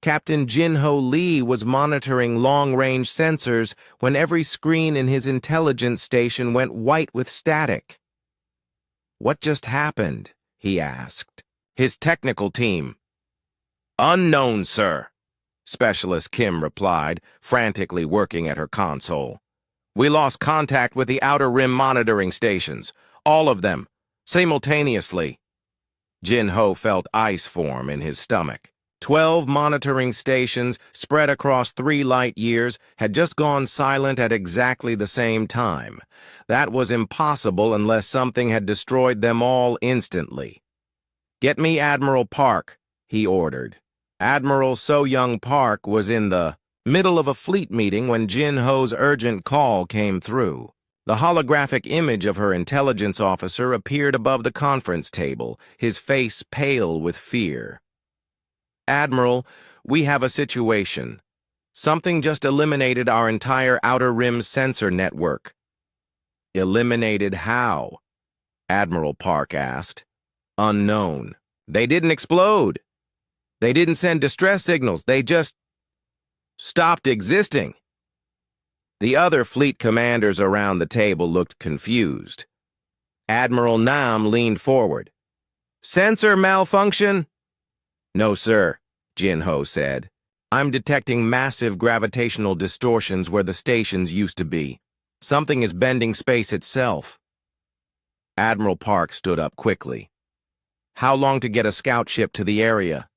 Captain Jin-Ho Lee was monitoring long-range sensors when every screen in his intelligence station went white with static. "What just happened?" he asked. His technical team. "Unknown, sir," Specialist Kim replied, frantically working at her console. "We lost contact with the Outer Rim monitoring stations, all of them, simultaneously." Jin-Ho felt ice form in his stomach. 12 monitoring stations spread across 3 light years had just gone silent at exactly the same time. That was impossible unless something had destroyed them all instantly. "Get me Admiral Park," he ordered. Admiral So-Young Park was in the middle of a fleet meeting when Jin-Ho's urgent call came through. The holographic image of her intelligence officer appeared above the conference table, his face pale with fear. "Admiral, we have a situation. Something just eliminated our entire Outer Rim sensor network." "Eliminated how?" Admiral Park asked. "Unknown. They didn't explode. They didn't send distress signals. They just stopped existing." The other fleet commanders around the table looked confused. Admiral Nam leaned forward. "Sensor malfunction?" "No, sir," Jin-Ho said. "I'm detecting massive gravitational distortions where the stations used to be. Something is bending space itself." Admiral Park stood up quickly. "How long to get a scout ship to the area?"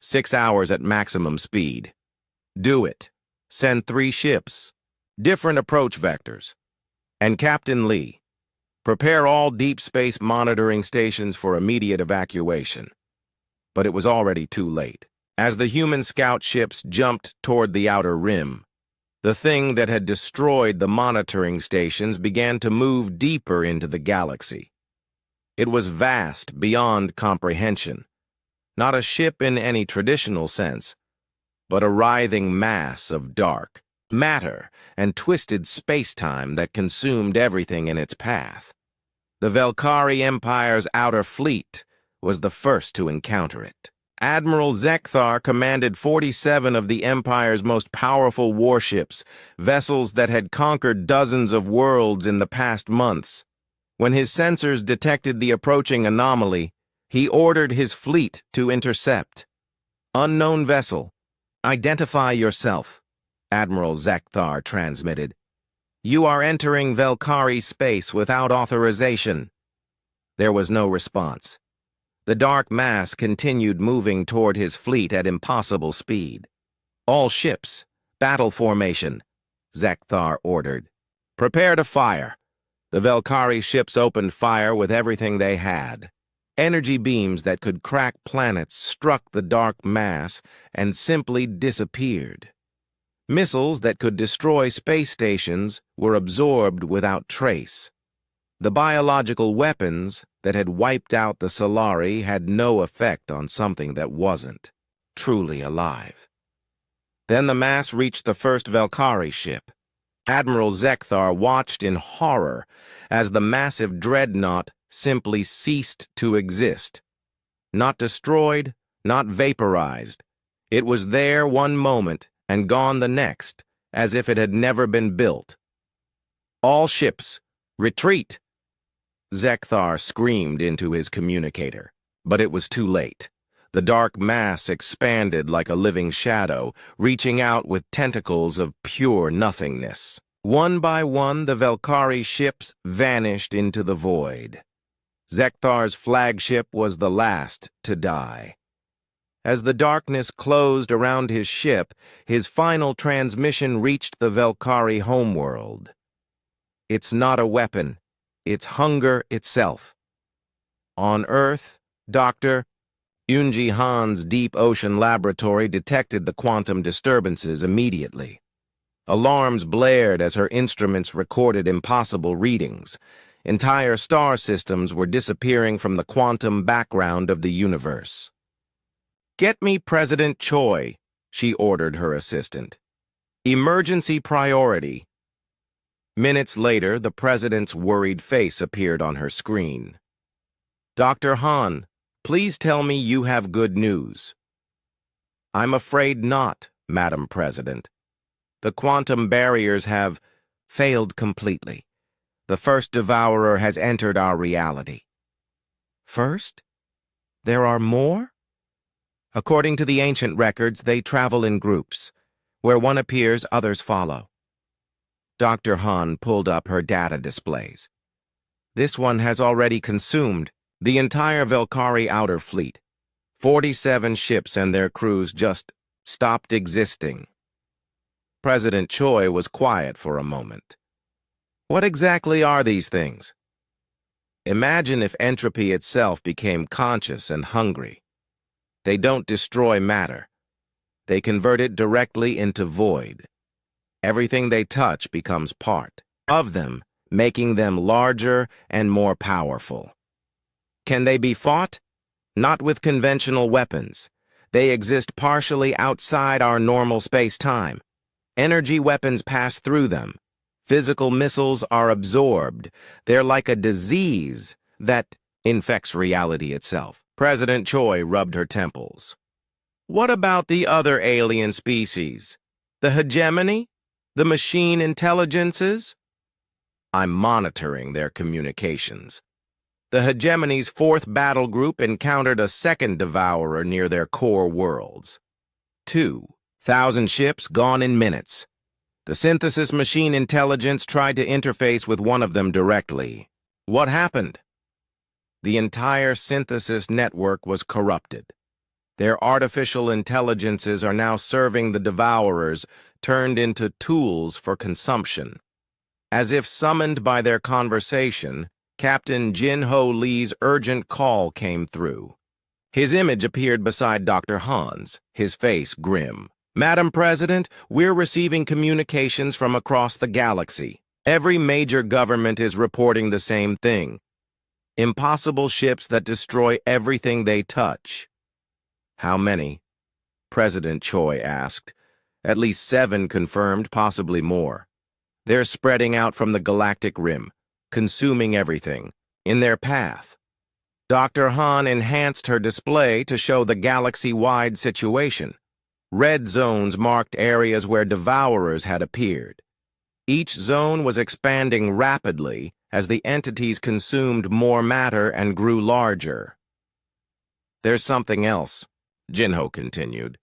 6 hours at maximum speed." Do it. Send 3 ships. Different approach vectors. And Captain Lee, prepare all deep space monitoring stations for immediate evacuation. But it was already too late. As the human scout ships jumped toward the outer rim, the thing that had destroyed the monitoring stations began to move deeper into the galaxy. It was vast beyond comprehension. Not a ship in any traditional sense, but a writhing mass of dark matter and twisted space-time that consumed everything in its path. The Velkari Empire's outer fleet was the first to encounter it. Admiral Zekthar commanded 47 of the Empire's most powerful warships, vessels that had conquered dozens of worlds in the past months. When his sensors detected the approaching anomaly, he ordered his fleet to intercept. Unknown vessel, identify yourself, Admiral Zekthar transmitted. You are entering Velkari space without authorization. There was no response. The dark mass continued moving toward his fleet at impossible speed. All ships, battle formation, Zekthar ordered. Prepare to fire. The Velkari ships opened fire with everything they had. Energy beams that could crack planets struck the dark mass and simply disappeared. Missiles that could destroy space stations were absorbed without trace. The biological weapons that had wiped out the Solari had no effect on something that wasn't truly alive. Then the mass reached the first Velkari ship. Admiral Zekthar watched in horror as the massive dreadnought simply ceased to exist. Not destroyed, not vaporized. It was there one moment and gone the next, as if it had never been built. All ships, retreat! Zekthar screamed into his communicator, but it was too late. The dark mass expanded like a living shadow, reaching out with tentacles of pure nothingness. One by one, the Velkari ships vanished into the void. Zekthar's flagship was the last to die. As the darkness closed around his ship, his final transmission reached the Velkari homeworld. It's not a weapon. It's hunger itself. On Earth, Dr. Yunji Han's deep ocean laboratory detected the quantum disturbances immediately. Alarms blared as her instruments recorded impossible readings. Entire star systems were disappearing from the quantum background of the universe. "Get me President Choi," she ordered her assistant. "Emergency priority." Minutes later, the president's worried face appeared on her screen. "Dr. Han, please tell me you have good news." "I'm afraid not, Madam President. The quantum barriers have failed completely. The first devourer has entered our reality." "First? There are more?" "According to the ancient records, they travel in groups. Where one appears, others follow." Dr. Han pulled up her data displays. "This one has already consumed the entire Velkari outer fleet. 47 ships and their crews just stopped existing." President Choi was quiet for a moment. "What exactly are these things?" "Imagine if entropy itself became conscious and hungry. They don't destroy matter. They convert it directly into void. Everything they touch becomes part of them, making them larger and more powerful. Can they be fought? Not with conventional weapons. They exist partially outside our normal space-time. Energy weapons pass through them. Physical missiles are absorbed. They're like a disease that infects reality itself." President Choi rubbed her temples. "What about the other alien species? The hegemony? The machine intelligences?" "I'm monitoring their communications. The hegemony's 4th battle group encountered a second devourer near their core worlds. 2,000 ships gone in minutes. The synthesis machine intelligence tried to interface with one of them directly. What happened? The entire synthesis network was corrupted. Their artificial intelligences are now serving the devourers, turned into tools for consumption. As if summoned by their conversation, Captain Jin-Ho Lee's urgent call came through. His image appeared beside Dr. Han's, his face grim. "Madam President, we're receiving communications from across the galaxy. Every major government is reporting the same thing. Impossible ships that destroy everything they touch." "How many?" President Choi asked. "At least 7 confirmed, possibly more. They're spreading out from the galactic rim, consuming everything, in their path." Dr. Han enhanced her display to show the galaxy-wide situation. Red zones marked areas where devourers had appeared. Each zone was expanding rapidly as the entities consumed more matter and grew larger. "There's something else," Jin-Ho continued.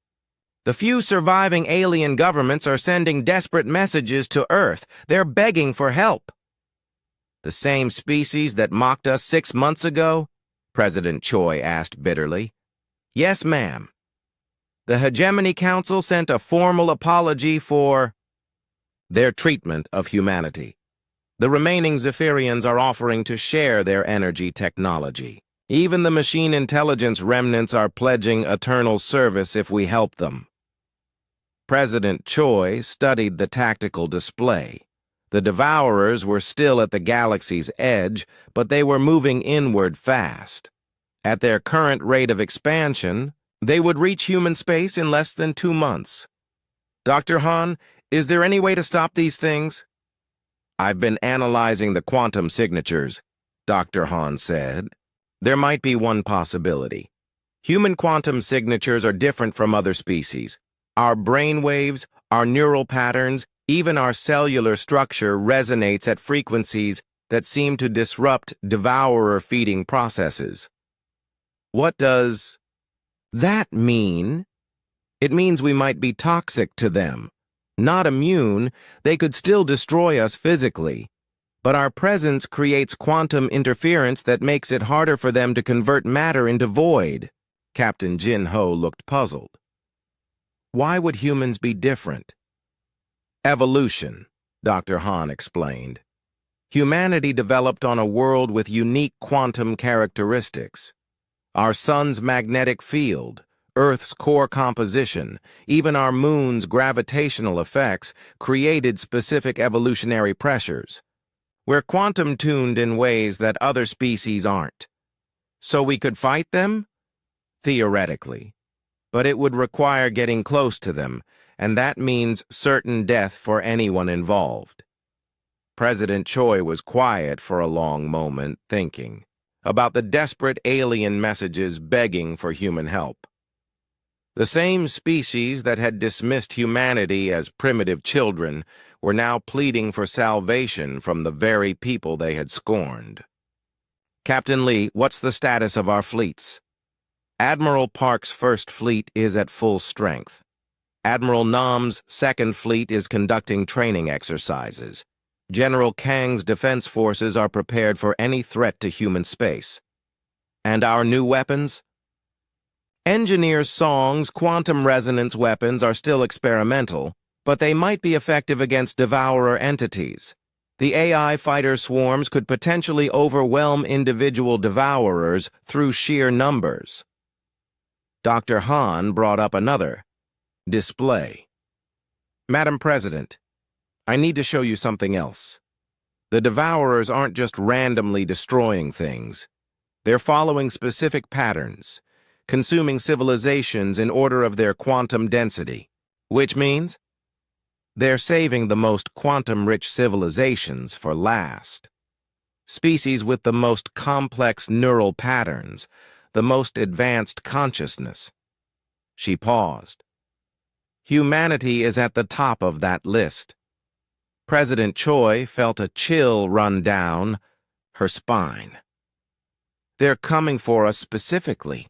"The few surviving alien governments are sending desperate messages to Earth. They're begging for help." "The same species that mocked us 6 months ago?" President Choi asked bitterly. "Yes, ma'am. The Hegemony Council sent a formal apology for their treatment of humanity. The remaining Zephyrians are offering to share their energy technology. Even the machine intelligence remnants are pledging eternal service if we help them." President Choi studied the tactical display. The Devourers were still at the galaxy's edge, but they were moving inward fast. At their current rate of expansion, they would reach human space in less than 2 months. "Dr. Han, is there any way to stop these things?" "I've been analyzing the quantum signatures," Dr. Han said. "There might be one possibility. Human quantum signatures are different from other species. Our brain waves, our neural patterns, even our cellular structure resonates at frequencies that seem to disrupt devourer feeding processes." "What does that mean?" "It means we might be toxic to them. Not immune, they could still destroy us physically. But our presence creates quantum interference that makes it harder for them to convert matter into void." Captain Jin-Ho looked puzzled. "Why would humans be different?" "Evolution," Dr. Han explained. "Humanity developed on a world with unique quantum characteristics. Our sun's magnetic field, Earth's core composition, even our moon's gravitational effects created specific evolutionary pressures. We're quantum-tuned in ways that other species aren't. So we could fight them? Theoretically. But it would require getting close to them, and that means certain death for anyone involved." President Choi was quiet for a long moment, thinking about the desperate alien messages begging for human help. The same species that had dismissed humanity as primitive children were now pleading for salvation from the very people they had scorned. "Captain Lee, what's the status of our fleets?" "Admiral Park's first fleet is at full strength. Admiral Nam's second fleet is conducting training exercises. General Kang's defense forces are prepared for any threat to human space. And our new weapons? Engineer Song's quantum resonance weapons are still experimental, but they might be effective against devourer entities. The AI fighter swarms could potentially overwhelm individual devourers through sheer numbers." Dr. Han brought up another display. "Madam President, I need to show you something else. The devourers aren't just randomly destroying things. They're following specific patterns, consuming civilizations in order of their quantum density, which means they're saving the most quantum-rich civilizations for last. Species with the most complex neural patterns, the most advanced consciousness." She paused. "Humanity is at the top of that list." President Choi felt a chill run down her spine. "They're coming for us specifically."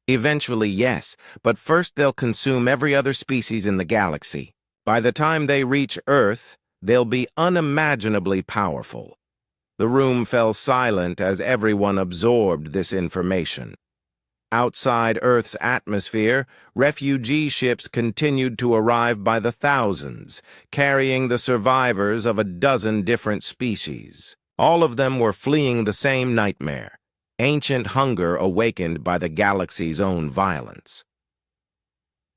"Eventually, yes, but first they'll consume every other species in the galaxy. By the time they reach Earth, they'll be unimaginably powerful." The room fell silent as everyone absorbed this information. outside Earth's atmosphere, refugee ships continued to arrive by the thousands, carrying the survivors of a dozen different species. All of them were fleeing the same nightmare, ancient hunger awakened by the galaxy's own violence.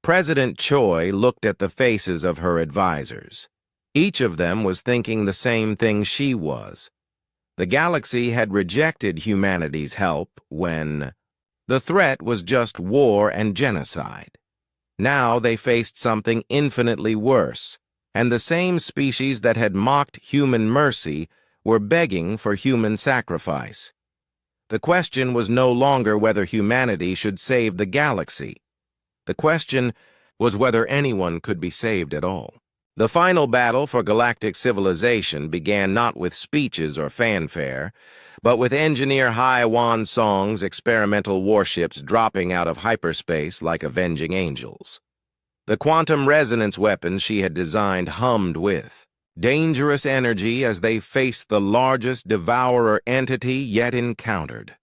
President Choi looked at the faces of her advisors. Each of them was thinking the same thing she was. The galaxy had rejected humanity's help when the threat was just war and genocide. Now they faced something infinitely worse, and the same species that had mocked human mercy were begging for human sacrifice. The question was no longer whether humanity should save the galaxy. The question was whether anyone could be saved at all. The final battle for galactic civilization began not with speeches or fanfare, but with Engineer Hai Wan Song's experimental warships dropping out of hyperspace like avenging angels. The quantum resonance weapons she had designed hummed with dangerous energy as they faced the largest devourer entity yet encountered.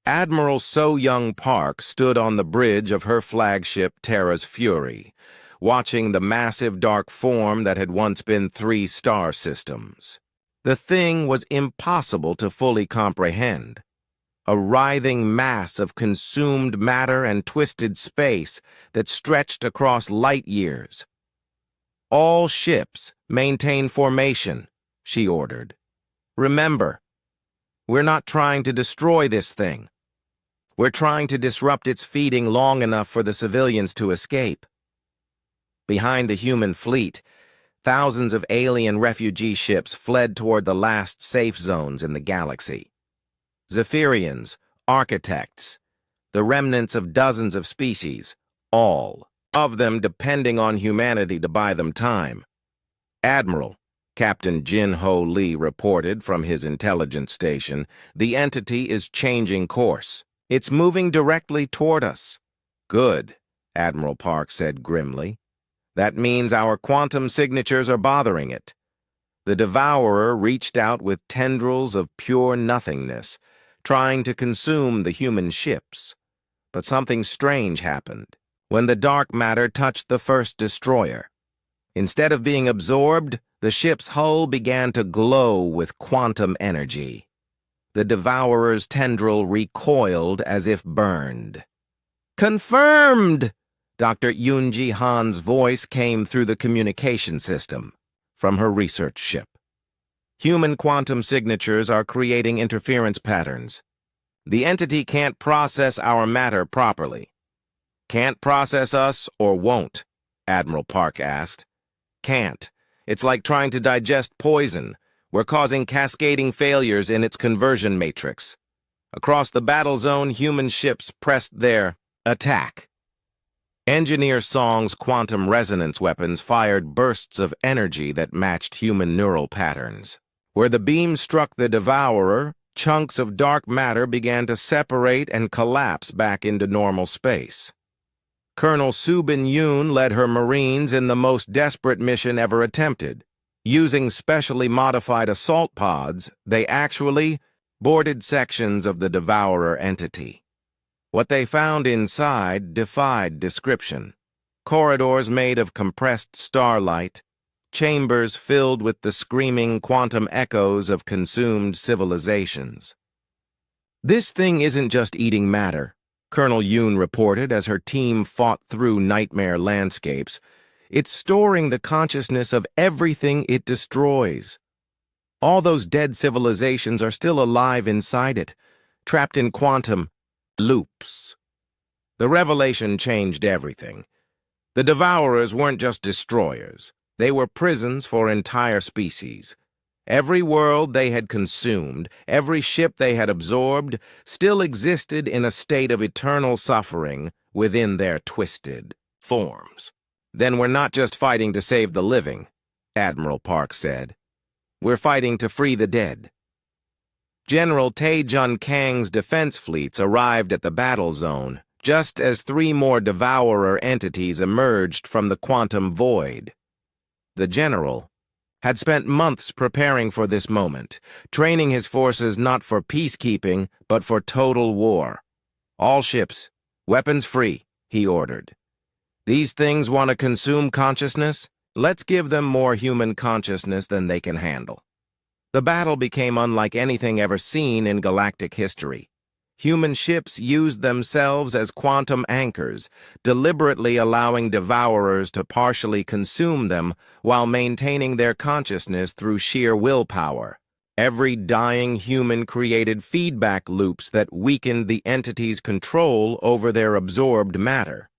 Admiral So Young Park stood on the bridge of her flagship Terra's Fury, watching the massive dark form that had once been 3 star systems. The thing was impossible to fully comprehend. A writhing mass of consumed matter and twisted space that stretched across light years. All ships maintain formation, she ordered. Remember, we're not trying to destroy this thing. We're trying to disrupt its feeding long enough for the civilians to escape. Behind the human fleet, thousands of alien refugee ships fled toward the last safe zones in the galaxy. Zephyrians, architects, the remnants of dozens of species, all of them depending on humanity to buy them time. Admiral, Captain Jin Ho Lee reported from his intelligence station, the entity is changing course. It's moving directly toward us. Good, Admiral Park said grimly. That means our quantum signatures are bothering it. The devourer reached out with tendrils of pure nothingness, trying to consume the human ships. But something strange happened when the dark matter touched the first destroyer. Instead of being absorbed, the ship's hull began to glow with quantum energy. The devourer's tendril recoiled as if burned. Confirmed! Dr. Yoonji Han's voice came through the communication system from her research ship. Human quantum signatures are creating interference patterns. The entity can't process our matter properly. Can't process us or won't? Admiral Park asked. Can't. It's like trying to digest poison. We're causing cascading failures in its conversion matrix. Across the battle zone, human ships pressed their attack. Engineer Song's quantum resonance weapons fired bursts of energy that matched human neural patterns. Where the beam struck the devourer, chunks of dark matter began to separate and collapse back into normal space. Colonel Subin Yoon led her Marines in the most desperate mission ever attempted. Using specially modified assault pods, they actually boarded sections of the devourer entity. What they found inside defied description. Corridors made of compressed starlight, chambers filled with the screaming quantum echoes of consumed civilizations. This thing isn't just eating matter, Colonel Yoon reported as her team fought through nightmare landscapes. It's storing the consciousness of everything it destroys. All those dead civilizations are still alive inside it, trapped in quantum loops. The revelation changed everything. The devourers weren't just destroyers. They were prisons for entire species. Every world they had consumed, every ship they had absorbed, still existed in a state of eternal suffering within their twisted forms. Then we're not just fighting to save the living, Admiral Park said. We're fighting to free the dead. General Tae-jun Kang's defense fleets arrived at the battle zone just as 3 more devourer entities emerged from the quantum void. The general had spent months preparing for this moment, training his forces not for peacekeeping, but for total war. All ships, weapons free, he ordered. These things want to consume consciousness? Let's give them more human consciousness than they can handle. The battle became unlike anything ever seen in galactic history. Human ships used themselves as quantum anchors, deliberately allowing devourers to partially consume them while maintaining their consciousness through sheer willpower. Every dying human created feedback loops that weakened the entity's control over their absorbed matter.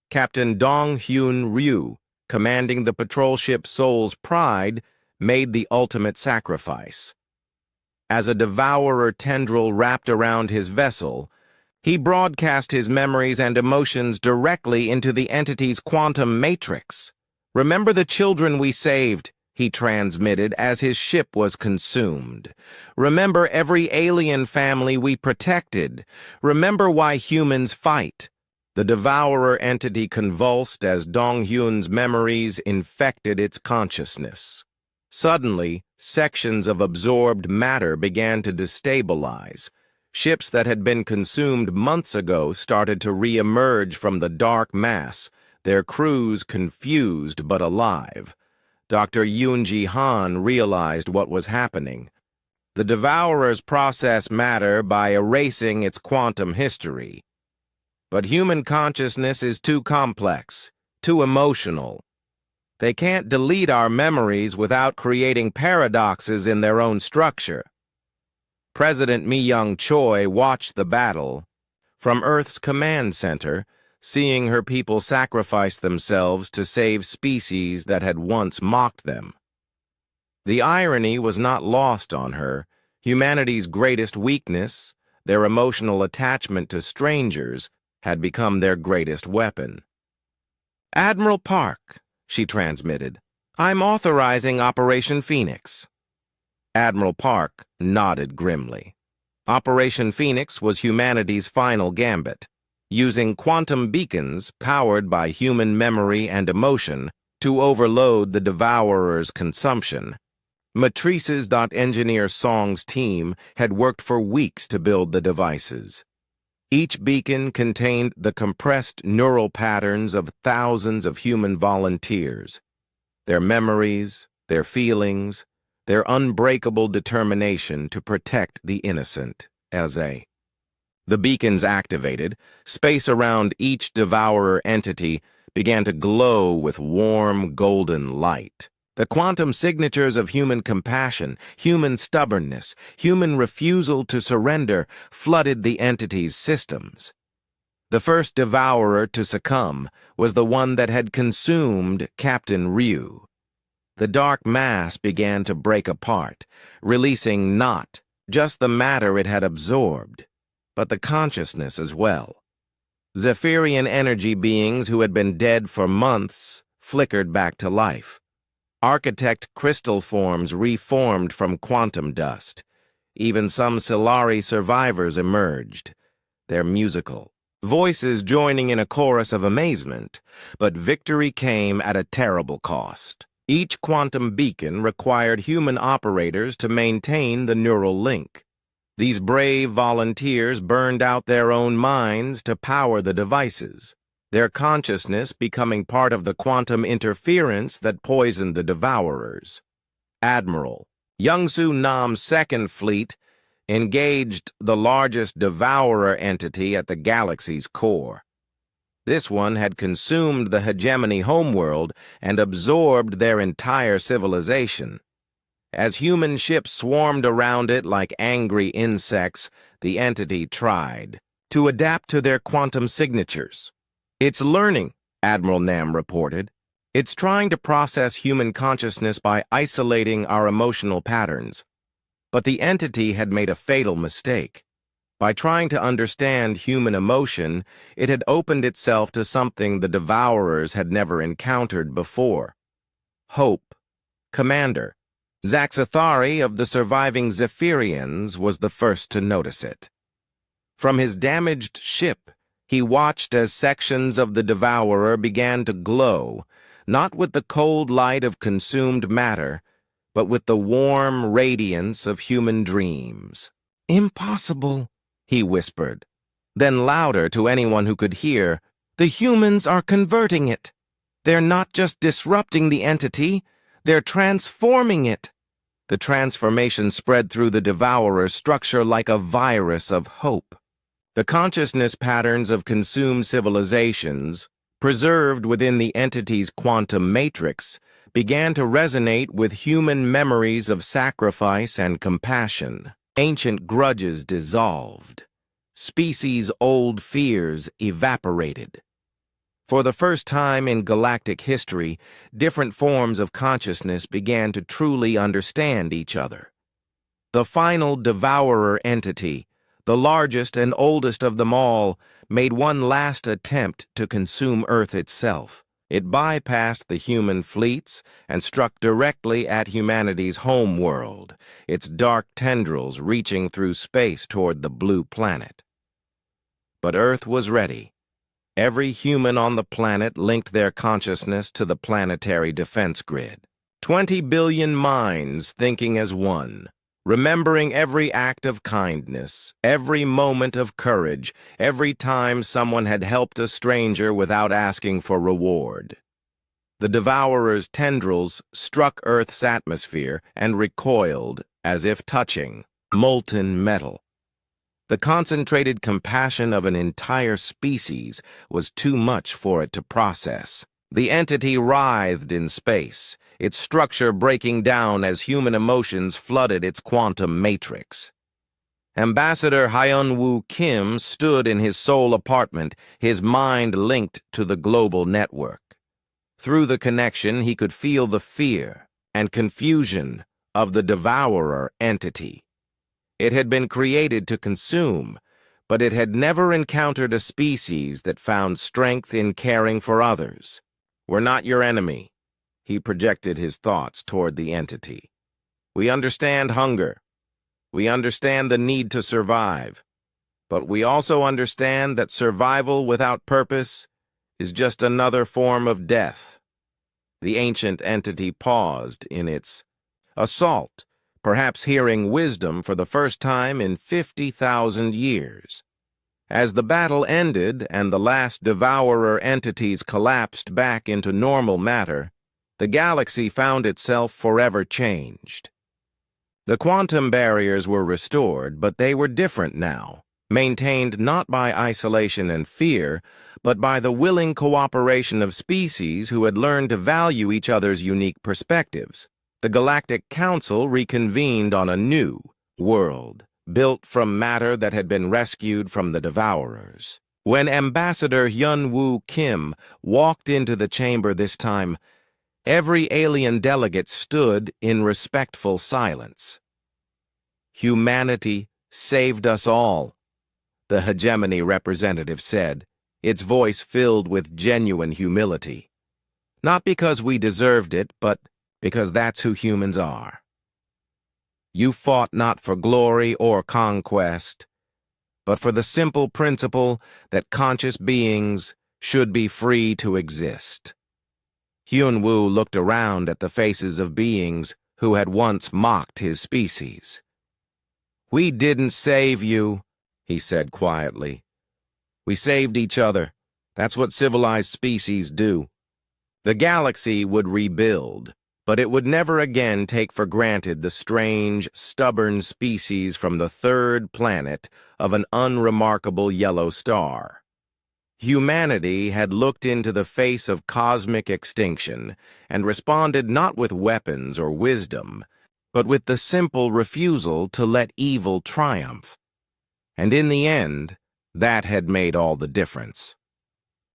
Captain Dong-Hyun Ryu, commanding the patrol ship Soul's Pride, made the ultimate sacrifice. As a devourer tendril wrapped around his vessel, he broadcast his memories and emotions directly into the entity's quantum matrix. "Remember the children we saved," he transmitted as his ship was consumed. "Remember every alien family we protected. Remember why humans fight." The devourer entity convulsed as Dong-Hyun's memories infected its consciousness. Suddenly, sections of absorbed matter began to destabilize. Ships that had been consumed months ago started to re-emerge from the dark mass, their crews confused but alive. Dr. Yoon-ji Han realized what was happening. The devourers process matter by erasing its quantum history. But human consciousness is too complex, too emotional. They can't delete our memories without creating paradoxes in their own structure. President Mi-young Choi watched the battle from Earth's command center, seeing her people sacrifice themselves to save species that had once mocked them. The irony was not lost on her. Humanity's greatest weakness, their emotional attachment to strangers, had become their greatest weapon. "Admiral Park," she transmitted, "I'm authorizing Operation Phoenix." Admiral Park nodded grimly. Operation Phoenix was humanity's final gambit, using quantum beacons powered by human memory and emotion to overload the devourer's consumption. Matrices.Engineer Song's team had worked for weeks to build the devices. Each beacon contained the compressed neural patterns of thousands of human volunteers, their memories, their feelings, their unbreakable determination to protect the innocent. The beacons activated, space around each devourer entity began to glow with warm, golden light. The quantum signatures of human compassion, human stubbornness, human refusal to surrender flooded the entity's systems. The first devourer to succumb was the one that had consumed Captain Ryu. The dark mass began to break apart, releasing not just the matter it had absorbed, but the consciousness as well. Zephyrian energy beings who had been dead for months flickered back to life. Architect crystal forms reformed from quantum dust. Even some Solari survivors emerged, their musical voices joining in a chorus of amazement, but victory came at a terrible cost. Each quantum beacon required human operators to maintain the neural link. These brave volunteers burned out their own minds to power the devices, their consciousness becoming part of the quantum interference that poisoned the devourers. Admiral Youngsu Nam's Second Fleet engaged the largest devourer entity at the galaxy's core. This one had consumed the hegemony homeworld and absorbed their entire civilization. As human ships swarmed around it like angry insects, the entity tried to adapt to their quantum signatures. "It's learning," Admiral Nam reported. "It's trying to process human consciousness by isolating our emotional patterns." But the entity had made a fatal mistake. By trying to understand human emotion, it had opened itself to something the devourers had never encountered before. Hope. Commander Zaxathari of the surviving Zephyrians was the first to notice it. From his damaged ship, he watched as sections of the devourer began to glow, not with the cold light of consumed matter, but with the warm radiance of human dreams. "Impossible," he whispered. Then louder to anyone who could hear, "The humans are converting it. They're not just disrupting the entity, they're transforming it." The transformation spread through the Devourer's structure like a virus of hope. The consciousness patterns of consumed civilizations, preserved within the entity's quantum matrix, began to resonate with human memories of sacrifice and compassion. Ancient grudges dissolved. Species-old fears evaporated. For the first time in galactic history, different forms of consciousness began to truly understand each other. The final Devourer entity, the largest and oldest of them all, made one last attempt to consume Earth itself. It bypassed the human fleets and struck directly at humanity's home world, its dark tendrils reaching through space toward the blue planet. But Earth was ready. Every human on the planet linked their consciousness to the planetary defense grid. 20 billion minds thinking as one, remembering every act of kindness, every moment of courage, every time someone had helped a stranger without asking for reward. The Devourer's tendrils struck Earth's atmosphere and recoiled as if touching molten metal. The concentrated compassion of an entire species was too much for it to process. The entity writhed in space, its structure breaking down as human emotions flooded its quantum matrix. Ambassador Hyun-woo Kim stood in his soul apartment, his mind linked to the global network. Through the connection, he could feel the fear and confusion of the Devourer entity. It had been created to consume, but it had never encountered a species that found strength in caring for others. "We're not your enemy," he projected his thoughts toward the entity. "We understand hunger. We understand the need to survive. But we also understand that survival without purpose is just another form of death." The ancient entity paused in its assault, perhaps hearing wisdom for the first time in 50,000 years. As the battle ended and the last Devourer entities collapsed back into normal matter, the galaxy found itself forever changed. The quantum barriers were restored, but they were different now, maintained not by isolation and fear, but by the willing cooperation of species who had learned to value each other's unique perspectives. The Galactic Council reconvened on a new world, built from matter that had been rescued from the Devourers. When Ambassador Hyun-woo Kim walked into the chamber this time, every alien delegate stood in respectful silence. "Humanity saved us all," the hegemony representative said, its voice filled with genuine humility. "Not because we deserved it, but because that's who humans are. You fought not for glory or conquest, but for the simple principle that conscious beings should be free to exist." Hyun-woo looked around at the faces of beings who had once mocked his species. "We didn't save you," he said quietly. "We saved each other. That's what civilized species do." The galaxy would rebuild, but it would never again take for granted the strange, stubborn species from the third planet of an unremarkable yellow star. Humanity had looked into the face of cosmic extinction and responded not with weapons or wisdom, but with the simple refusal to let evil triumph. And in the end, that had made all the difference.